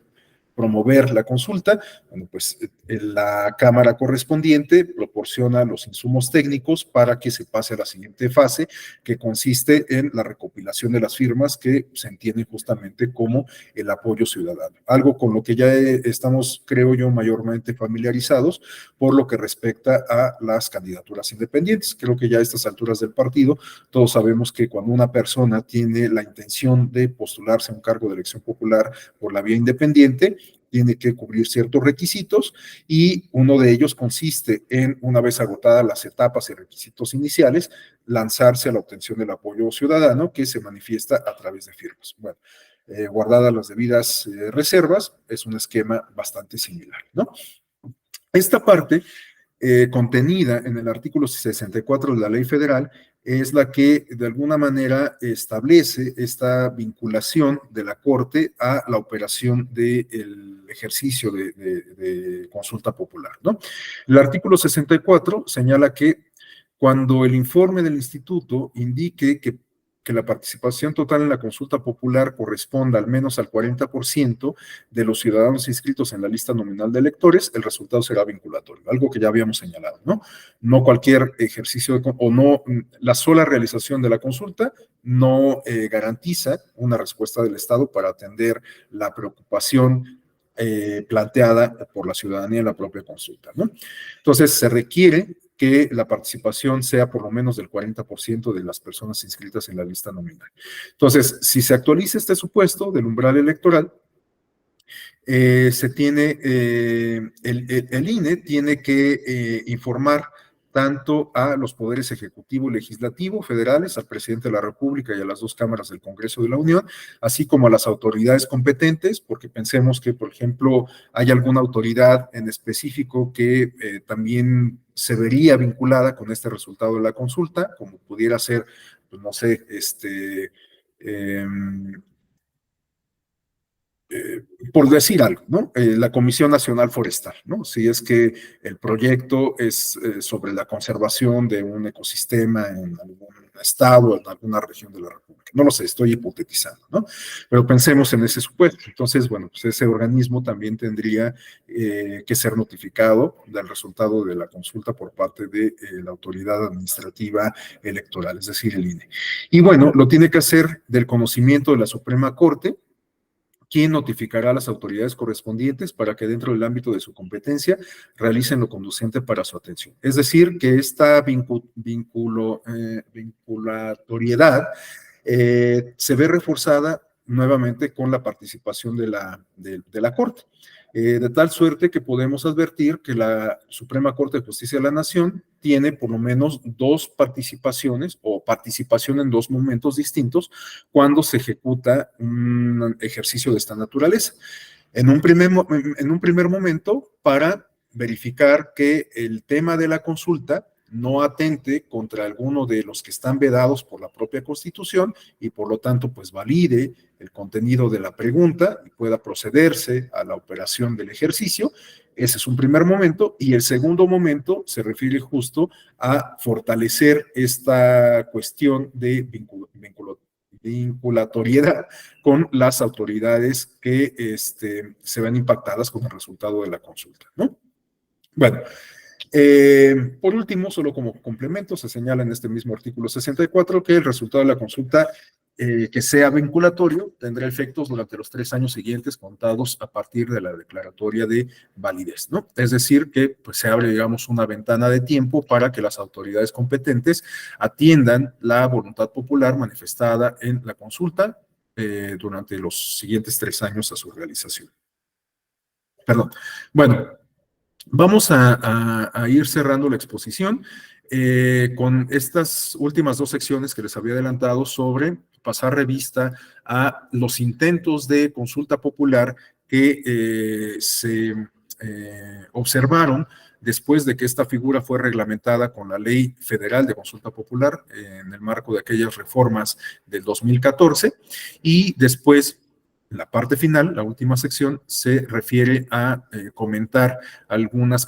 promover la consulta, bueno, pues la Cámara correspondiente proporciona los insumos técnicos para que se pase a la siguiente fase, que consiste en la recopilación de las firmas que se entienden justamente como el apoyo ciudadano. Algo con lo que ya estamos, creo yo, mayormente familiarizados por lo que respecta a las candidaturas independientes. Creo que ya a estas alturas del partido todos sabemos que cuando una persona tiene la intención de postularse a un cargo de elección popular por la vía independiente, tiene que cubrir ciertos requisitos y uno de ellos consiste en, una vez agotadas las etapas y requisitos iniciales, lanzarse a la obtención del apoyo ciudadano que se manifiesta a través de firmas. Bueno, guardadas las debidas reservas, es un esquema bastante similar, ¿no? Esta parte contenida en el artículo 64 de la Ley Federal es la que de alguna manera establece esta vinculación de la Corte a la operación del ejercicio de consulta popular, ¿no? El artículo 64 señala que cuando el informe del instituto indique que la participación total en la consulta popular corresponda al menos al 40% de los ciudadanos inscritos en la lista nominal de electores, el resultado será vinculatorio, algo que ya habíamos señalado, ¿no? No cualquier ejercicio o no, la sola realización de la consulta no garantiza una respuesta del Estado para atender la preocupación planteada por la ciudadanía en la propia consulta, ¿no? Entonces, se requiere que la participación sea por lo menos del 40% de las personas inscritas en la lista nominal. Entonces, si se actualiza este supuesto del umbral electoral, se tiene, el INE tiene que informar tanto a los poderes ejecutivo y legislativo federales, al presidente de la República y a las dos cámaras del Congreso de la Unión, así como a las autoridades competentes, porque pensemos que, por ejemplo, hay alguna autoridad en específico que también se vería vinculada con este resultado de la consulta, como pudiera ser, pues no sé, por decir algo, ¿no? La Comisión Nacional Forestal, ¿no? Si es que el proyecto es sobre la conservación de un ecosistema en algún estado o en alguna región de la República. No lo sé, estoy hipotetizando, ¿no? Pero pensemos en ese supuesto. Entonces, bueno, pues ese organismo también tendría que ser notificado del resultado de la consulta por parte de la autoridad administrativa electoral, es decir, el INE. Y bueno, lo tiene que hacer del conocimiento de la Suprema Corte, quien notificará a las autoridades correspondientes para que dentro del ámbito de su competencia realicen lo conducente para su atención. Es decir, que esta vinculatoriedad se ve reforzada nuevamente con la participación de la Corte. De tal suerte que podemos advertir que la Suprema Corte de Justicia de la Nación tiene por lo menos dos participaciones o participación en dos momentos distintos cuando se ejecuta un ejercicio de esta naturaleza. En un primer momento, para verificar que el tema de la consulta no atente contra alguno de los que están vedados por la propia Constitución y por lo tanto pues valide el contenido de la pregunta y pueda procederse a la operación del ejercicio. Ese es un primer momento y el segundo momento se refiere justo a fortalecer esta cuestión de vinculatoriedad con las autoridades que se ven impactadas con el resultado de la consulta, ¿no? Bueno, por último, solo como complemento, se señala en este mismo artículo 64 que el resultado de la consulta que sea vinculatorio tendrá efectos durante los 3 años siguientes contados a partir de la declaratoria de validez, ¿no? Es decir, que pues, se abre, digamos, una ventana de tiempo para que las autoridades competentes atiendan la voluntad popular manifestada en la consulta durante los siguientes 3 años a su realización. Perdón. Bueno, vamos a ir cerrando la exposición con estas últimas 2 secciones que les había adelantado sobre pasar revista a los intentos de consulta popular que se observaron después de que esta figura fue reglamentada con la Ley Federal de Consulta Popular en el marco de aquellas reformas del 2014 y después la parte final, la última sección, se refiere a comentar algunas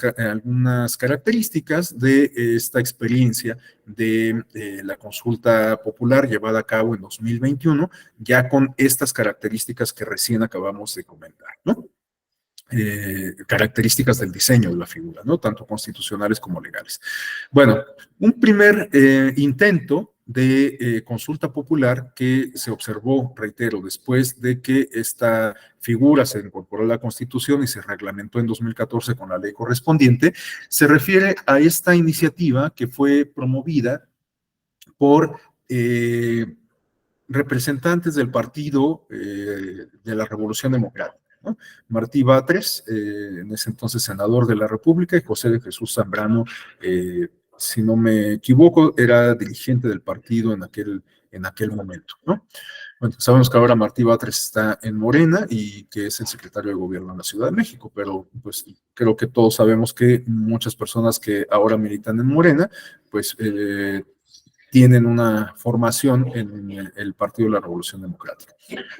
características de esta experiencia de la consulta popular llevada a cabo en 2021, ya con estas características que recién acabamos de comentar, ¿no? Características del diseño de la figura, ¿no? Tanto constitucionales como legales. Bueno, un primer intento de consulta popular que se observó, reitero, después de que esta figura se incorporó a la Constitución y se reglamentó en 2014 con la ley correspondiente, se refiere a esta iniciativa que fue promovida por representantes del Partido de la Revolución Democrática, ¿no? Martí Batres, en ese entonces senador de la República, y José de Jesús Zambrano, si no me equivoco, era dirigente del partido en aquel momento, ¿no? Bueno, sabemos que ahora Martí Batres está en Morena y que es el secretario de Gobierno en la Ciudad de México, pero pues creo que todos sabemos que muchas personas que ahora militan en Morena, pues tienen una formación en el Partido de la Revolución Democrática.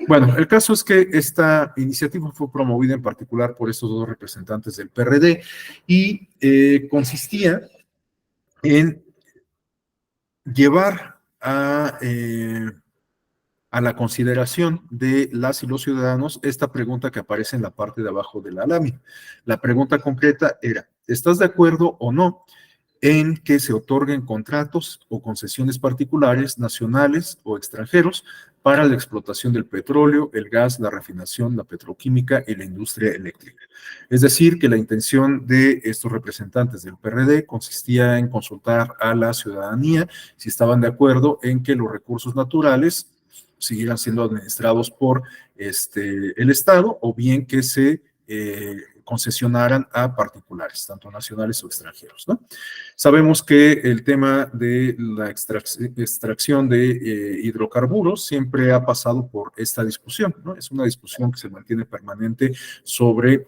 Bueno, el caso es que esta iniciativa fue promovida en particular por estos 2 representantes del PRD y consistía en llevar a la consideración de las y los ciudadanos esta pregunta que aparece en la parte de abajo de la lámina. La pregunta concreta era, ¿estás de acuerdo o no en que se otorguen contratos o concesiones particulares, nacionales o extranjeros para la explotación del petróleo, el gas, la refinación, la petroquímica y la industria eléctrica? Es decir, que la intención de estos representantes del PRD consistía en consultar a la ciudadanía si estaban de acuerdo en que los recursos naturales siguieran siendo administrados por el Estado o bien que se concesionaran a particulares, tanto nacionales o extranjeros, ¿no? Sabemos que el tema de la extracción de hidrocarburos siempre ha pasado por esta discusión, ¿no? Es una discusión que se mantiene permanente sobre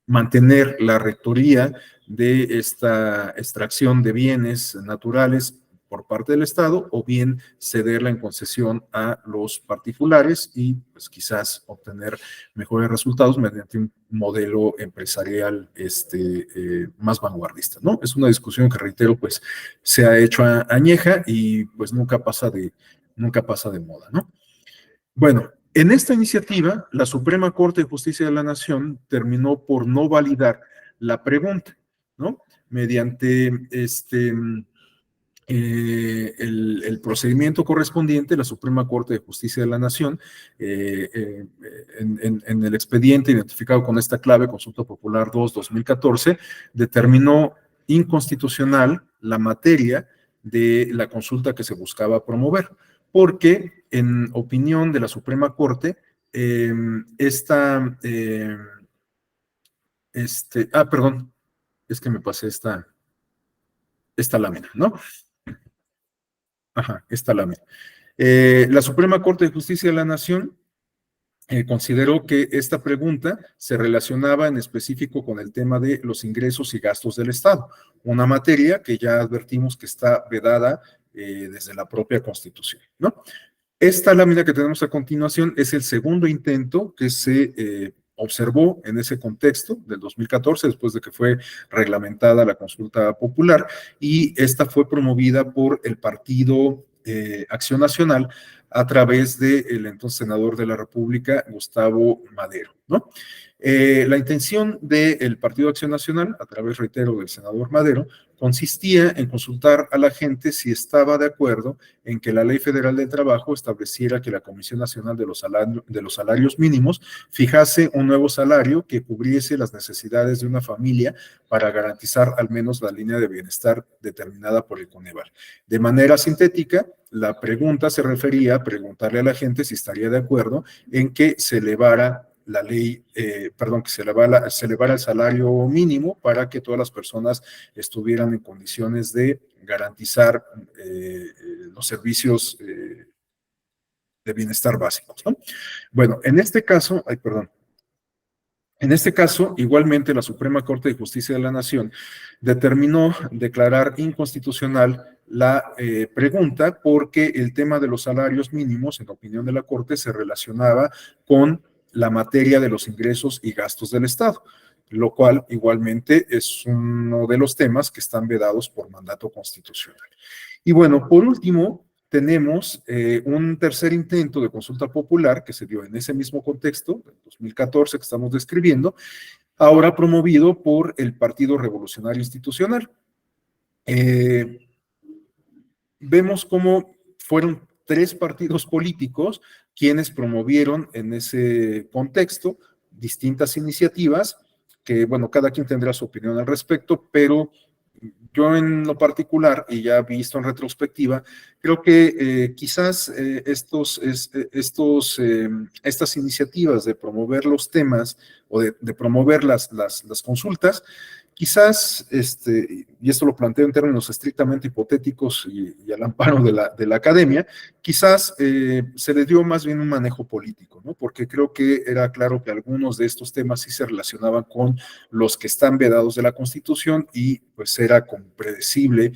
mantener la rectoría de esta extracción de bienes naturales por parte del Estado o bien cederla en concesión a los particulares y pues quizás obtener mejores resultados mediante un modelo empresarial más vanguardista, ¿no? Es una discusión que, reitero, pues se ha hecho añeja y pues nunca pasa de moda, ¿no? Bueno, en esta iniciativa, la Suprema Corte de Justicia de la Nación terminó por no validar la pregunta, ¿no? Mediante el procedimiento correspondiente, la Suprema Corte de Justicia de la Nación, en el expediente identificado con esta clave, Consulta Popular 2-2014, determinó inconstitucional la materia de la consulta que se buscaba promover, porque en opinión de la Suprema Corte, perdón, es que me pasé esta lámina, ¿no? Ajá, esta lámina. La Suprema Corte de Justicia de la Nación consideró que esta pregunta se relacionaba en específico con el tema de los ingresos y gastos del Estado, una materia que ya advertimos que está vedada desde la propia Constitución, ¿no? Esta lámina que tenemos a continuación es el segundo intento que se observó en ese contexto del 2014, después de que fue reglamentada la consulta popular, y esta fue promovida por el Partido Acción Nacional a través del entonces senador de la República, Gustavo Madero, ¿no? La intención del Partido Acción Nacional, a través, reitero, del senador Madero, consistía en consultar a la gente si estaba de acuerdo en que la Ley Federal del Trabajo estableciera que la Comisión Nacional de los Salarios Mínimos fijase un nuevo salario que cubriese las necesidades de una familia para garantizar al menos la línea de bienestar determinada por el Coneval. De manera sintética, la pregunta se refería a preguntarle a la gente si estaría de acuerdo en que se elevara la ley, que se elevara el salario mínimo para que todas las personas estuvieran en condiciones de garantizar los servicios de bienestar básicos, ¿no? Bueno, en este caso, igualmente, la Suprema Corte de Justicia de la Nación determinó declarar inconstitucional la pregunta porque el tema de los salarios mínimos, en opinión de la Corte, se relacionaba con la materia de los ingresos y gastos del Estado, lo cual igualmente es uno de los temas que están vedados por mandato constitucional. Y bueno, por último, tenemos un tercer intento de consulta popular que se dio en ese mismo contexto, del 2014 que estamos describiendo, ahora promovido por el Partido Revolucionario Institucional. Vemos cómo fueron 3 partidos políticos quienes promovieron en ese contexto distintas iniciativas que, bueno, cada quien tendrá su opinión al respecto, pero yo en lo particular, y ya visto en retrospectiva, creo que quizás estas iniciativas de promover los temas o de promover las consultas, quizás, y esto lo planteo en términos estrictamente hipotéticos y al amparo de la academia, quizás se le dio más bien un manejo político, ¿no? Porque creo que era claro que algunos de estos temas sí se relacionaban con los que están vedados de la Constitución y pues era predecible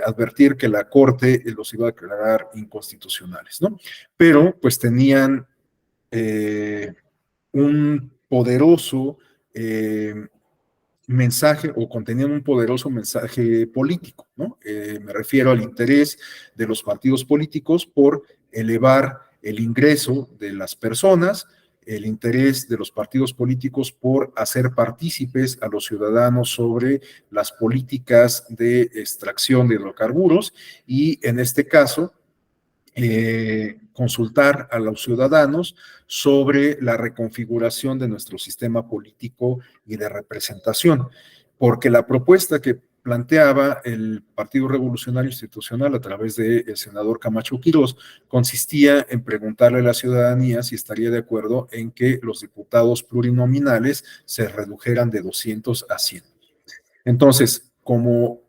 advertir que la Corte los iba a declarar inconstitucionales, ¿no? Pero pues tenían un poderoso mensaje o contenían un poderoso mensaje político, ¿no? Me refiero al interés de los partidos políticos por elevar el ingreso de las personas, el interés de los partidos políticos por hacer partícipes a los ciudadanos sobre las políticas de extracción de hidrocarburos y, en este caso, consultar a los ciudadanos sobre la reconfiguración de nuestro sistema político y de representación, porque la propuesta que planteaba el Partido Revolucionario Institucional a través del senador Camacho Quirós consistía en preguntarle a la ciudadanía si estaría de acuerdo en que los diputados plurinominales se redujeran de 200 a 100. Entonces, como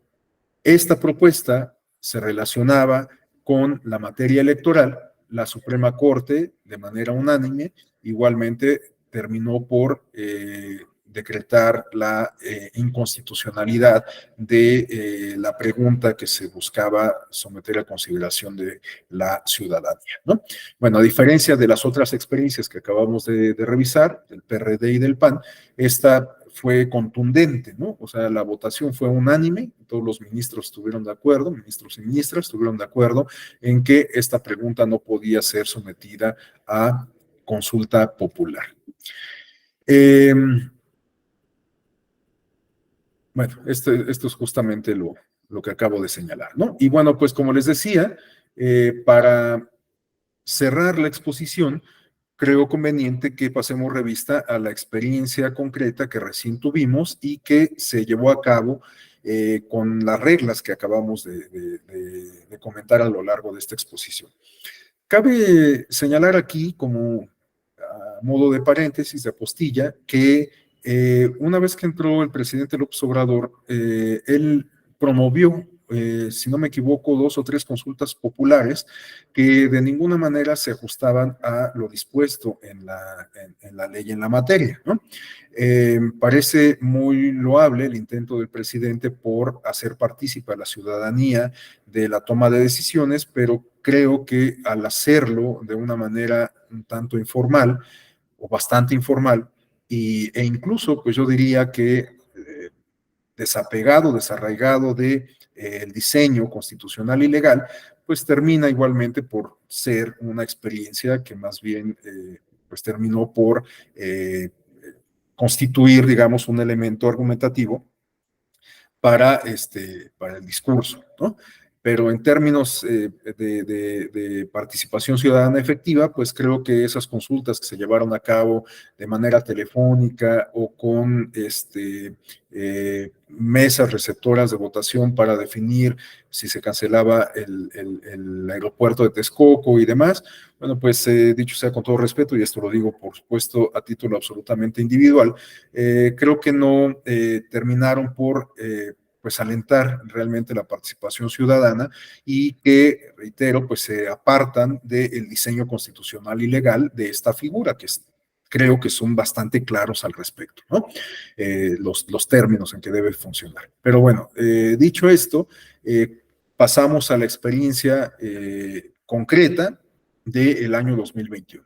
esta propuesta se relacionaba con la materia electoral, la Suprema Corte, de manera unánime, igualmente terminó por decretar la inconstitucionalidad de la pregunta que se buscaba someter a consideración de la ciudadanía, ¿no? Bueno, a diferencia de las otras experiencias que acabamos de revisar, del PRD y del PAN, esta fue contundente, ¿no? O sea, la votación fue unánime, todos los ministros estuvieron de acuerdo, ministros y ministras estuvieron de acuerdo en que esta pregunta no podía ser sometida a consulta popular. Bueno, esto es justamente lo que acabo de señalar, ¿no? Y bueno, pues como les decía, para cerrar la exposición, creo conveniente que pasemos revista a la experiencia concreta que recién tuvimos y que se llevó a cabo con las reglas que acabamos de comentar a lo largo de esta exposición. Cabe señalar aquí, como a modo de paréntesis, de apostilla, que una vez que entró el presidente López Obrador, él promovió, si no me equivoco, 2 o 3 consultas populares que de ninguna manera se ajustaban a lo dispuesto en la ley, en la materia, ¿no? Parece muy loable el intento del presidente por hacer partícipe a la ciudadanía de la toma de decisiones, pero creo que al hacerlo de una manera un tanto informal o bastante informal, e incluso, pues yo diría que desapegado, desarraigado de el diseño constitucional y legal, pues termina igualmente por ser una experiencia que más bien pues terminó por constituir, digamos, un elemento argumentativo para el discurso, ¿no? Pero en términos de participación ciudadana efectiva, pues creo que esas consultas que se llevaron a cabo de manera telefónica o con mesas receptoras de votación para definir si se cancelaba el aeropuerto de Texcoco y demás, bueno, pues dicho sea con todo respeto, y esto lo digo por supuesto a título absolutamente individual, creo que no terminaron por pues alentar realmente la participación ciudadana y que, reitero, pues se apartan del diseño constitucional y legal de esta figura, que creo que son bastante claros al respecto, ¿no? Los términos en que debe funcionar. Pero bueno, dicho esto, pasamos a la experiencia concreta del año 2021.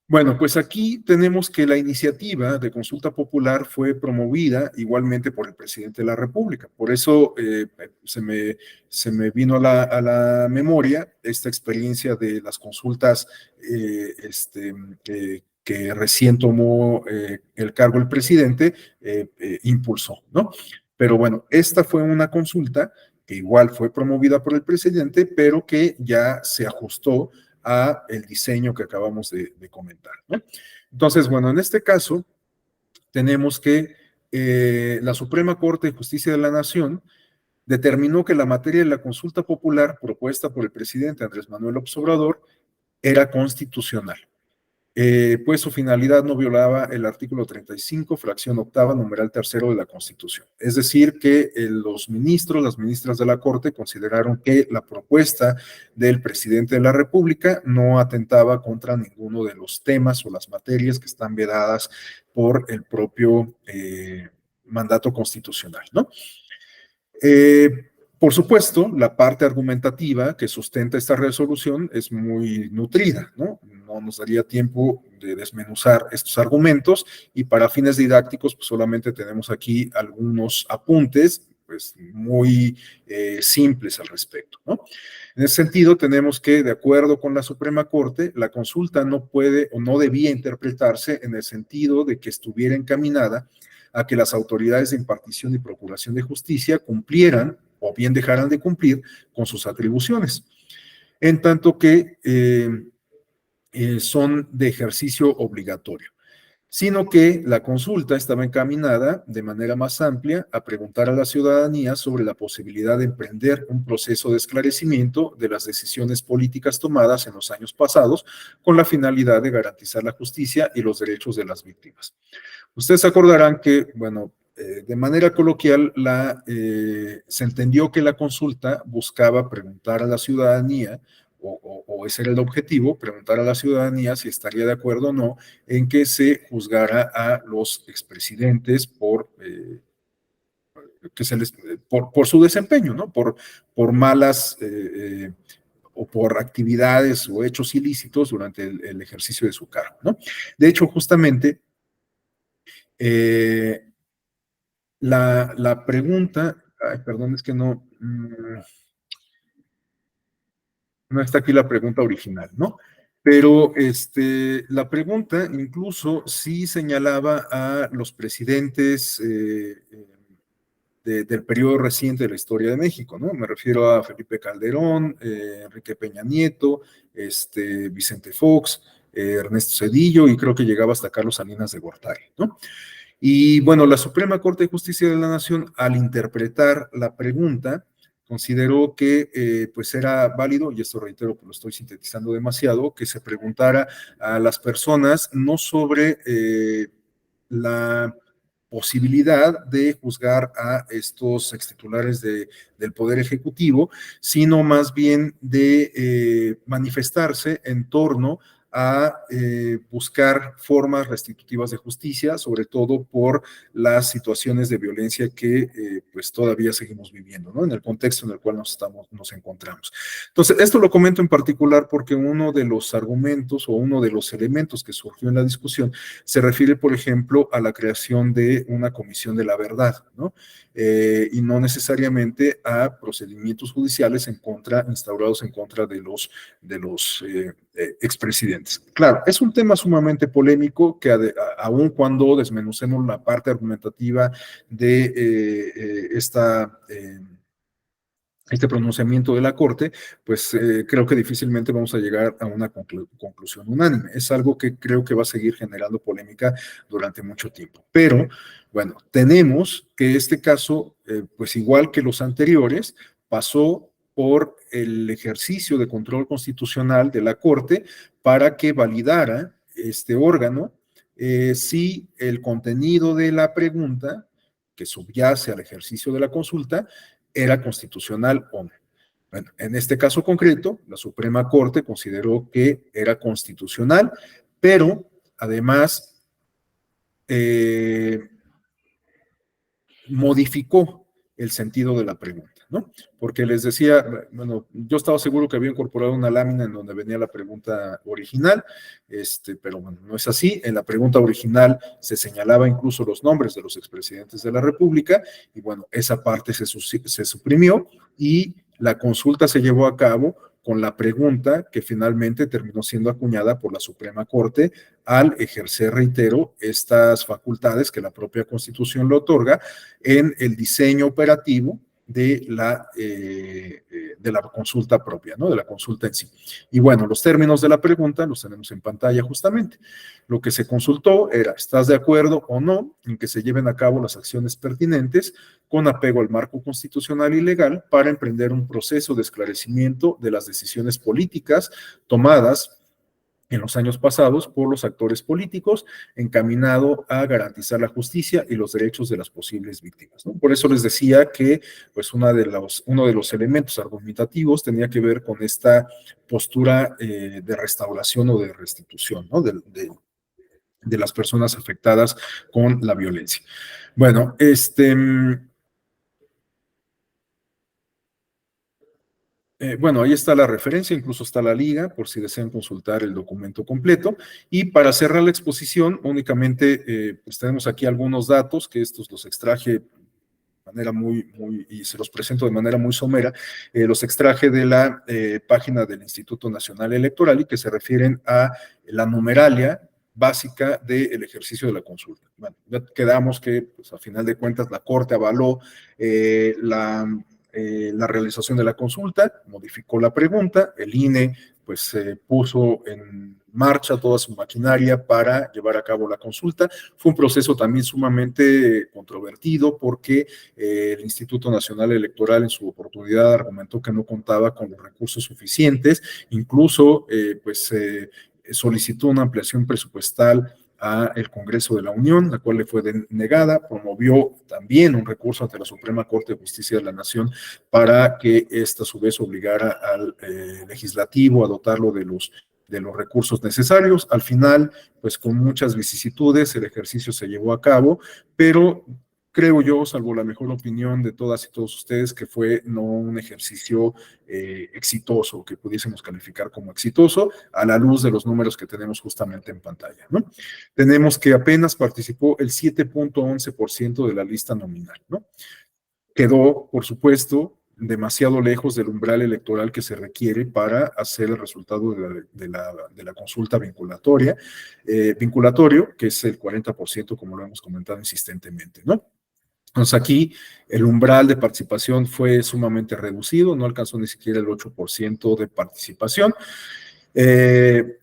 Bueno, pues aquí tenemos que la iniciativa de consulta popular fue promovida igualmente por el presidente de la República. Por eso se me vino a la memoria esta experiencia de las consultas que recién tomó el cargo el presidente, impulsó, ¿no? Pero bueno, esta fue una consulta que igual fue promovida por el presidente, pero que ya se ajustó a el diseño que acabamos de comentar, ¿no? Entonces, bueno, en este caso tenemos que la Suprema Corte de Justicia de la Nación determinó que la materia de la consulta popular propuesta por el presidente Andrés Manuel López Obrador era constitucional. Pues su finalidad no violaba el artículo 35, fracción octava, numeral tercero de la Constitución. Es decir, que los ministros, las ministras de la Corte consideraron que la propuesta del presidente de la República no atentaba contra ninguno de los temas o las materias que están vedadas por el propio mandato constitucional, ¿no? Por supuesto, la parte argumentativa que sustenta esta resolución es muy nutrida, ¿no? No nos daría tiempo de desmenuzar estos argumentos y para fines didácticos, pues solamente tenemos aquí algunos apuntes, pues muy simples al respecto, ¿no? En ese sentido, tenemos que, de acuerdo con la Suprema Corte, la consulta no puede o no debía interpretarse en el sentido de que estuviera encaminada a que las autoridades de impartición y procuración de justicia cumplieran o bien dejaran de cumplir con sus atribuciones, en tanto que son de ejercicio obligatorio, sino que la consulta estaba encaminada de manera más amplia a preguntar a la ciudadanía sobre la posibilidad de emprender un proceso de esclarecimiento de las decisiones políticas tomadas en los años pasados con la finalidad de garantizar la justicia y los derechos de las víctimas. Ustedes acordarán que, bueno, de manera coloquial, se entendió que la consulta buscaba preguntar a la ciudadanía, o ese era el objetivo, preguntar a la ciudadanía si estaría de acuerdo o no en que se juzgara a los expresidentes por su desempeño, ¿no? Por malas o por actividades o hechos ilícitos durante el ejercicio de su cargo, ¿no? De hecho, justamente la pregunta, ay, perdón, es que no está aquí la pregunta original, ¿no? Pero la pregunta incluso sí señalaba a los presidentes del periodo reciente de la historia de México, ¿no? Me refiero a Felipe Calderón, Enrique Peña Nieto, Vicente Fox, Ernesto Zedillo, y creo que llegaba hasta Carlos Salinas de Gortari, ¿no? Y bueno, la Suprema Corte de Justicia de la Nación, al interpretar la pregunta, consideró que pues era válido, y esto reitero, pues lo estoy sintetizando demasiado, que se preguntara a las personas no sobre la posibilidad de juzgar a estos extitulares del Poder Ejecutivo, sino más bien de manifestarse en torno a buscar formas restitutivas de justicia, sobre todo por las situaciones de violencia que pues todavía seguimos viviendo, ¿no? En el contexto en el cual nos encontramos. Entonces, esto lo comento en particular porque uno de los argumentos o uno de los elementos que surgió en la discusión se refiere, por ejemplo, a la creación de una comisión de la verdad, ¿no? Y no necesariamente a procedimientos judiciales instaurados en contra de los expresidentes. pertinentes. Claro, es un tema sumamente polémico que aun cuando desmenucemos la parte argumentativa de este pronunciamiento de la Corte, pues creo que difícilmente vamos a llegar a una conclusión unánime. Es algo que creo que va a seguir generando polémica durante mucho tiempo. Pero, bueno, tenemos que este caso, pues igual que los anteriores, pasó por el ejercicio de control constitucional de la Corte para que validara este órgano si el contenido de la pregunta que subyace al ejercicio de la consulta era constitucional o no. Bueno, en este caso concreto, la Suprema Corte consideró que era constitucional, pero además modificó el sentido de la pregunta, ¿no? Porque les decía, bueno, yo estaba seguro que había incorporado una lámina en donde venía la pregunta original, pero bueno, no es así. En la pregunta original se señalaba incluso los nombres de los expresidentes de la República, y bueno, esa parte se suprimió y la consulta se llevó a cabo con la pregunta que finalmente terminó siendo acuñada por la Suprema Corte al ejercer, reitero, estas facultades que la propia Constitución le otorga en el diseño operativo de la consulta propia, ¿no? De la consulta en sí. Y bueno, los términos de la pregunta los tenemos en pantalla justamente. Lo que se consultó era, ¿estás de acuerdo o no en que se lleven a cabo las acciones pertinentes con apego al marco constitucional y legal para emprender un proceso de esclarecimiento de las decisiones políticas tomadas en los años pasados por los actores políticos, encaminado a garantizar la justicia y los derechos de las posibles víctimas, ¿no? Por eso les decía que pues, uno de los elementos argumentativos tenía que ver con esta postura de restauración o de restitución, ¿no? De las personas afectadas con la violencia. Bueno, bueno, ahí está la referencia, incluso está la liga, por si desean consultar el documento completo. Y para cerrar la exposición, únicamente pues tenemos aquí algunos datos, que estos los extraje de manera y se los presento de manera muy somera, los extraje de la página del Instituto Nacional Electoral y que se refieren a la numeralia básica del ejercicio de la consulta. Bueno, ya quedamos que, pues, a final de cuentas, la Corte avaló la realización de la consulta, modificó la pregunta, el INE pues puso en marcha toda su maquinaria para llevar a cabo la consulta. Fue un proceso también sumamente controvertido porque el Instituto Nacional Electoral en su oportunidad argumentó que no contaba con los recursos suficientes, incluso solicitó una ampliación presupuestal a el Congreso de la Unión, la cual le fue denegada. Promovió también un recurso ante la Suprema Corte de Justicia de la Nación para que ésta a su vez obligara al legislativo a dotarlo de los recursos necesarios. Al final, pues con muchas vicisitudes, el ejercicio se llevó a cabo, pero creo yo, salvo la mejor opinión de todas y todos ustedes, que fue no un ejercicio exitoso, que pudiésemos calificar como exitoso, a la luz de los números que tenemos justamente en pantalla, ¿no? Tenemos que apenas participó el 7.11% de la lista nominal, ¿no? Quedó, por supuesto, demasiado lejos del umbral electoral que se requiere para hacer el resultado de la consulta vinculatorio, que es el 40%, como lo hemos comentado insistentemente, ¿no? Entonces aquí el umbral de participación fue sumamente reducido, no alcanzó ni siquiera el 8% de participación. De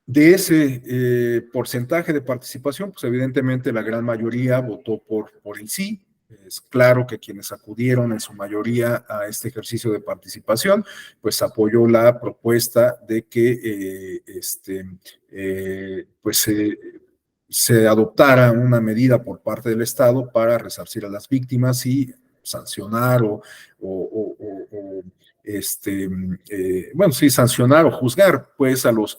ese porcentaje de participación, pues evidentemente la gran mayoría votó por el sí. Es claro que quienes acudieron en su mayoría a este ejercicio de participación, pues apoyó la propuesta de que se adoptara una medida por parte del Estado para resarcir a las víctimas y sancionar sancionar o juzgar pues a los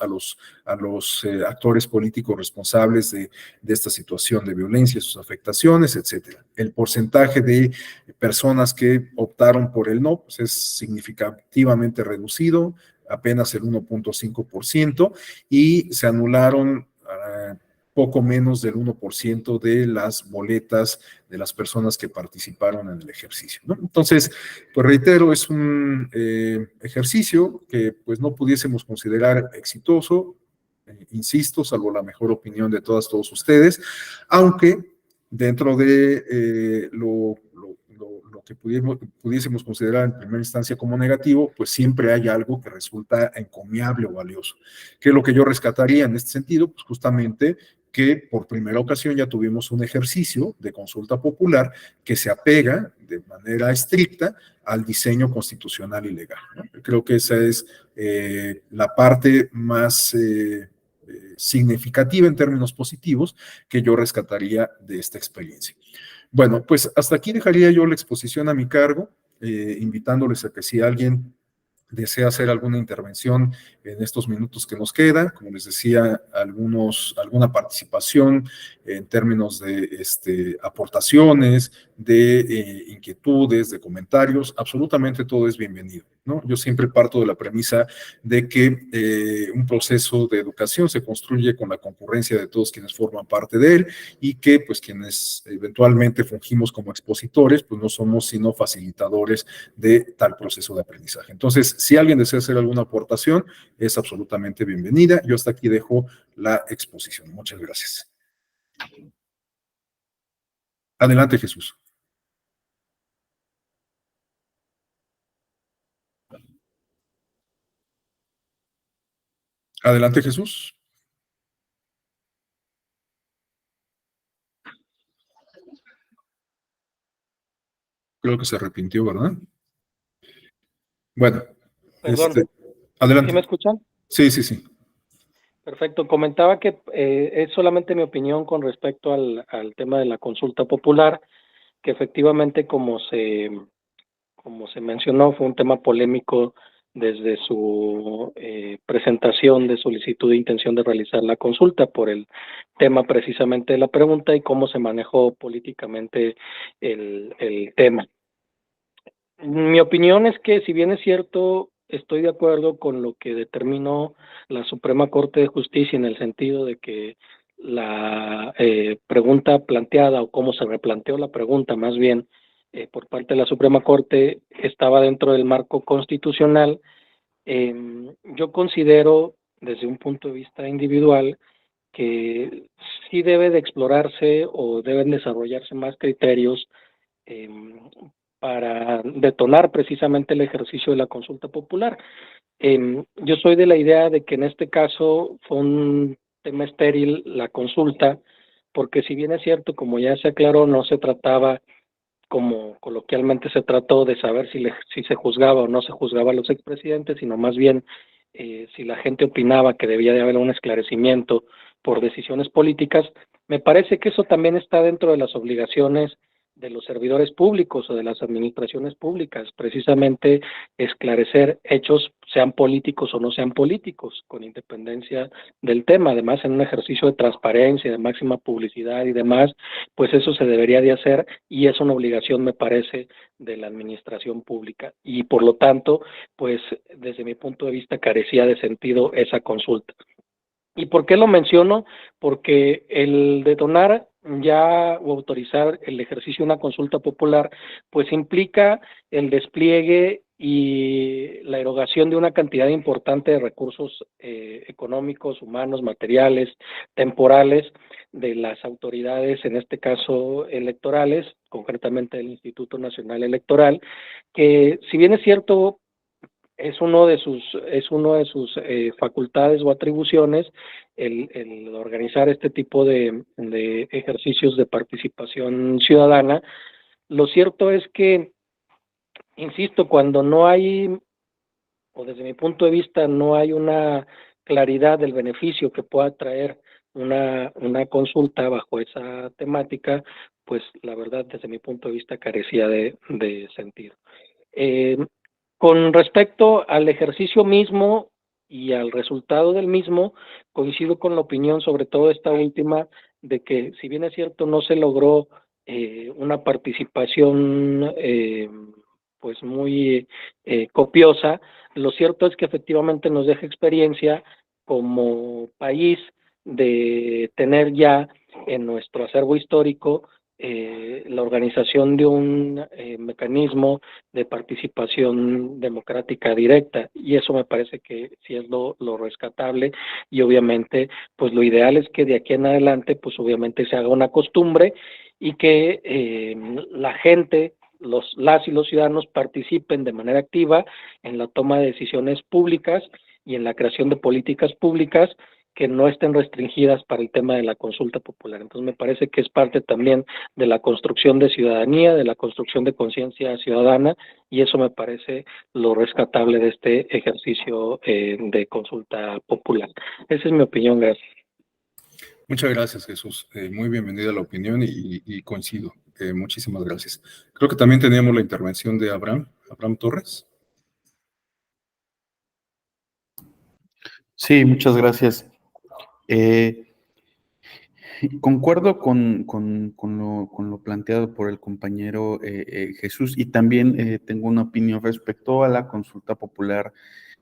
actores políticos responsables de esta situación de violencia, sus afectaciones, etcétera. El porcentaje de personas que optaron por el no pues es significativamente reducido, apenas el 1.5%, y se anularon poco menos del 1% de las boletas de las personas que participaron en el ejercicio, ¿no? Entonces, pues reitero, es un ejercicio que pues no pudiésemos considerar exitoso. insisto, salvo la mejor opinión de todos ustedes, aunque dentro de lo que pudiésemos considerar en primera instancia como negativo, pues siempre hay algo que resulta encomiable o valioso. ¿Qué es lo que yo rescataría en este sentido? Pues justamente que por primera ocasión ya tuvimos un ejercicio de consulta popular que se apega de manera estricta al diseño constitucional y legal, ¿no? Creo que esa es la parte más significativa en términos positivos que yo rescataría de esta experiencia. Bueno, pues hasta aquí dejaría yo la exposición a mi cargo, invitándoles a que si alguien desea hacer alguna intervención en estos minutos que nos quedan, como les decía, alguna participación en términos de aportaciones, de inquietudes, de comentarios, absolutamente todo es bienvenido, ¿no? Yo siempre parto de la premisa de que un proceso de educación se construye con la concurrencia de todos quienes forman parte de él y que pues quienes eventualmente fungimos como expositores, pues no somos sino facilitadores de tal proceso de aprendizaje. Entonces, si alguien desea hacer alguna aportación, es absolutamente bienvenida. Yo hasta aquí dejo la exposición. Muchas gracias. Adelante, Jesús. Adelante, Jesús. Creo que se arrepintió, ¿verdad? Bueno, Perdón, adelante. ¿sí me escuchan? Sí, sí, sí. Perfecto. Comentaba que es solamente mi opinión con respecto al tema de la consulta popular, que efectivamente, como se mencionó, fue un tema polémico desde su presentación de solicitud de intención de realizar la consulta por el tema precisamente de la pregunta y cómo se manejó políticamente el tema. Mi opinión es que, si bien es cierto, estoy de acuerdo con lo que determinó la Suprema Corte de Justicia en el sentido de que la pregunta planteada, o cómo se replanteó la pregunta más bien por parte de la Suprema Corte, estaba dentro del marco constitucional. Yo considero, desde un punto de vista individual, que sí debe de explorarse o deben desarrollarse más criterios eh, para detonar precisamente el ejercicio de la consulta popular. Yo soy de la idea de que en este caso fue un tema estéril la consulta, porque si bien es cierto, como ya se aclaró, no se trataba, como coloquialmente se trató, de saber si se juzgaba o no se juzgaba a los expresidentes, sino más bien si la gente opinaba que debía de haber un esclarecimiento por decisiones políticas. Me parece que eso también está dentro de las obligaciones de los servidores públicos o de las administraciones públicas, precisamente esclarecer hechos, sean políticos o no sean políticos, con independencia del tema. Además, en un ejercicio de transparencia, de máxima publicidad y demás, pues eso se debería de hacer, y es una obligación, me parece, de la administración pública. Y por lo tanto, pues desde mi punto de vista carecía de sentido esa consulta. ¿Y por qué lo menciono? Porque el detonar ya o autorizar el ejercicio de una consulta popular, pues implica el despliegue y la erogación de una cantidad importante de recursos económicos, humanos, materiales, temporales, de las autoridades, en este caso electorales, concretamente del Instituto Nacional Electoral, que, si bien es cierto, es uno de sus facultades o atribuciones el organizar este tipo de ejercicios de participación ciudadana. Lo cierto es que, insisto, cuando no hay, o desde mi punto de vista, no hay una claridad del beneficio que pueda traer una consulta bajo esa temática, pues la verdad, desde mi punto de vista, carecía de sentido. Con respecto al ejercicio mismo y al resultado del mismo, coincido con la opinión, sobre todo esta última, de que, si bien es cierto, no se logró una participación pues muy copiosa. Lo cierto es que efectivamente nos deja experiencia como país de tener ya en nuestro acervo histórico la organización de un mecanismo de participación democrática directa, y eso me parece que sí es lo rescatable, y obviamente pues lo ideal es que de aquí en adelante pues obviamente se haga una costumbre y que la gente, las y los ciudadanos participen de manera activa en la toma de decisiones públicas y en la creación de políticas públicas que no estén restringidas para el tema de la consulta popular. Entonces me parece que es parte también de la construcción de ciudadanía, de la construcción de conciencia ciudadana, y eso me parece lo rescatable de este ejercicio de consulta popular. Esa es mi opinión, gracias. Muchas gracias, Jesús. Muy bienvenida la opinión y coincido. Muchísimas gracias. Creo que también teníamos la intervención de Abraham Torres. Sí, muchas gracias. Concuerdo con lo planteado por el compañero Jesús, y también tengo una opinión respecto a la consulta popular,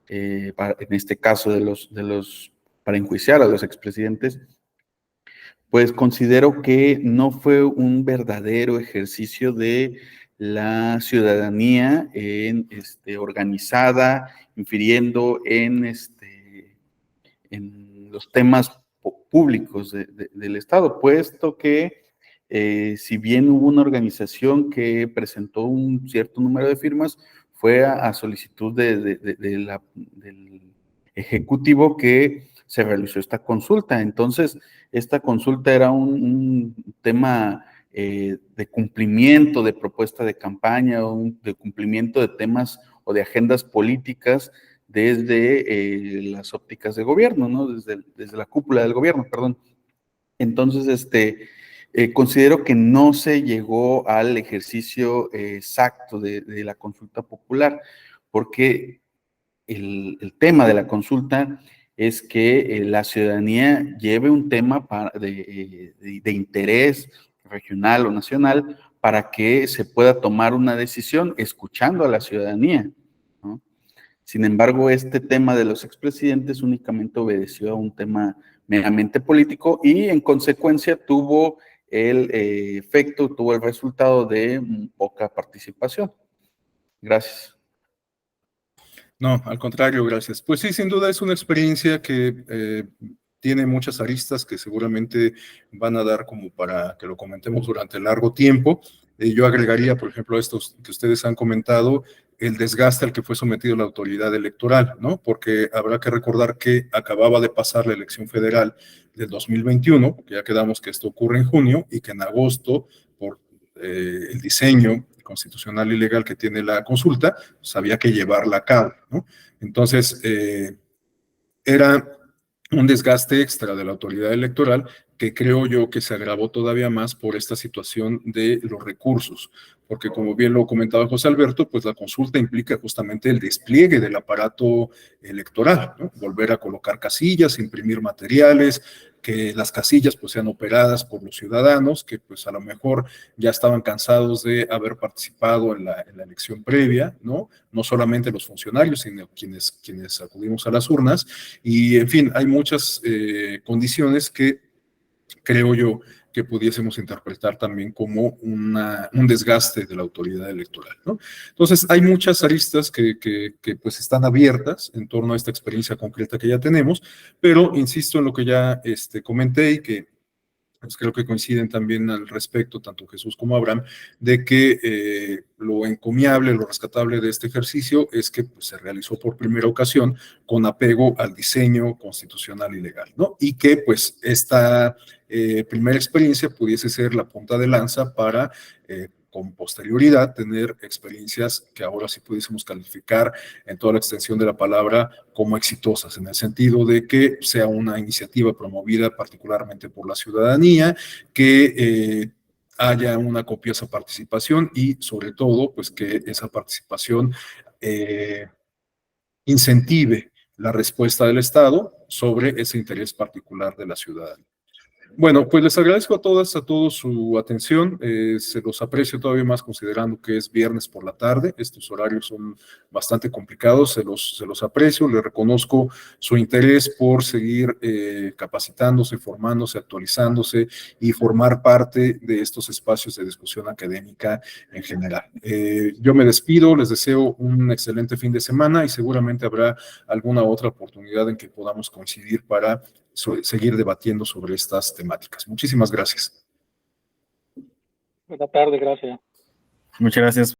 en este caso para enjuiciar a los expresidentes. Pues considero que no fue un verdadero ejercicio de la ciudadanía organizada, infiriendo en los temas públicos del Estado, puesto que si bien hubo una organización que presentó un cierto número de firmas, fue a solicitud del Ejecutivo que se realizó esta consulta. Entonces, esta consulta era un tema de cumplimiento de propuesta de campaña, de cumplimiento de temas o de agendas políticas desde las ópticas de gobierno, ¿no? Desde la cúpula del gobierno, perdón. Entonces, considero que no se llegó al ejercicio exacto de la consulta popular, porque el tema de la consulta es que la ciudadanía lleve un tema de interés regional o nacional para que se pueda tomar una decisión escuchando a la ciudadanía, ¿no? Sin embargo, este tema de los expresidentes únicamente obedeció a un tema meramente político y en consecuencia tuvo el resultado de poca participación. Gracias. No, al contrario, gracias. Pues sí, sin duda es una experiencia que tiene muchas aristas que seguramente van a dar como para que lo comentemos durante largo tiempo. Yo agregaría, por ejemplo, a estos que ustedes han comentado, el desgaste al que fue sometido la autoridad electoral, ¿no? Porque habrá que recordar que acababa de pasar la elección federal del 2021, que ya quedamos que esto ocurre en junio, y que en agosto, por el diseño constitucional y legal que tiene la consulta, pues había que llevarla a cabo, ¿no? Entonces, era un desgaste extra de la autoridad electoral que creo yo que se agravó todavía más por esta situación de los recursos, porque como bien lo comentaba José Alberto, pues la consulta implica justamente el despliegue del aparato electoral, ¿no? Volver a colocar casillas, imprimir materiales, que las casillas pues sean operadas por los ciudadanos, que pues a lo mejor ya estaban cansados de haber participado en la elección previa, ¿no? No solamente los funcionarios, sino quienes acudimos a las urnas, y en fin, hay muchas condiciones que creo yo que pudiésemos interpretar también como un desgaste de la autoridad electoral, ¿no? Entonces, hay muchas aristas que pues están abiertas en torno a esta experiencia concreta que ya tenemos, pero insisto en lo que ya comenté y que pues creo que coinciden también al respecto, tanto Jesús como Abraham, de que lo encomiable, lo rescatable de este ejercicio es que pues, se realizó por primera ocasión con apego al diseño constitucional y legal, ¿no? Y que pues esta primera experiencia pudiese ser la punta de lanza para con posterioridad tener experiencias que ahora sí pudiésemos calificar en toda la extensión de la palabra como exitosas, en el sentido de que sea una iniciativa promovida particularmente por la ciudadanía, que haya una copiosa participación y sobre todo, pues que esa participación incentive la respuesta del Estado sobre ese interés particular de la ciudadanía. Bueno, pues les agradezco a todas, a todos su atención. Se los aprecio todavía más considerando que es viernes por la tarde. Estos horarios son bastante complicados. Se los aprecio. Les reconozco su interés por seguir capacitándose, formándose, actualizándose y formar parte de estos espacios de discusión académica en general. Yo me despido. Les deseo un excelente fin de semana y seguramente habrá alguna otra oportunidad en que podamos coincidir para seguir debatiendo sobre estas temáticas. Muchísimas gracias. Buenas tardes, gracias. Muchas gracias.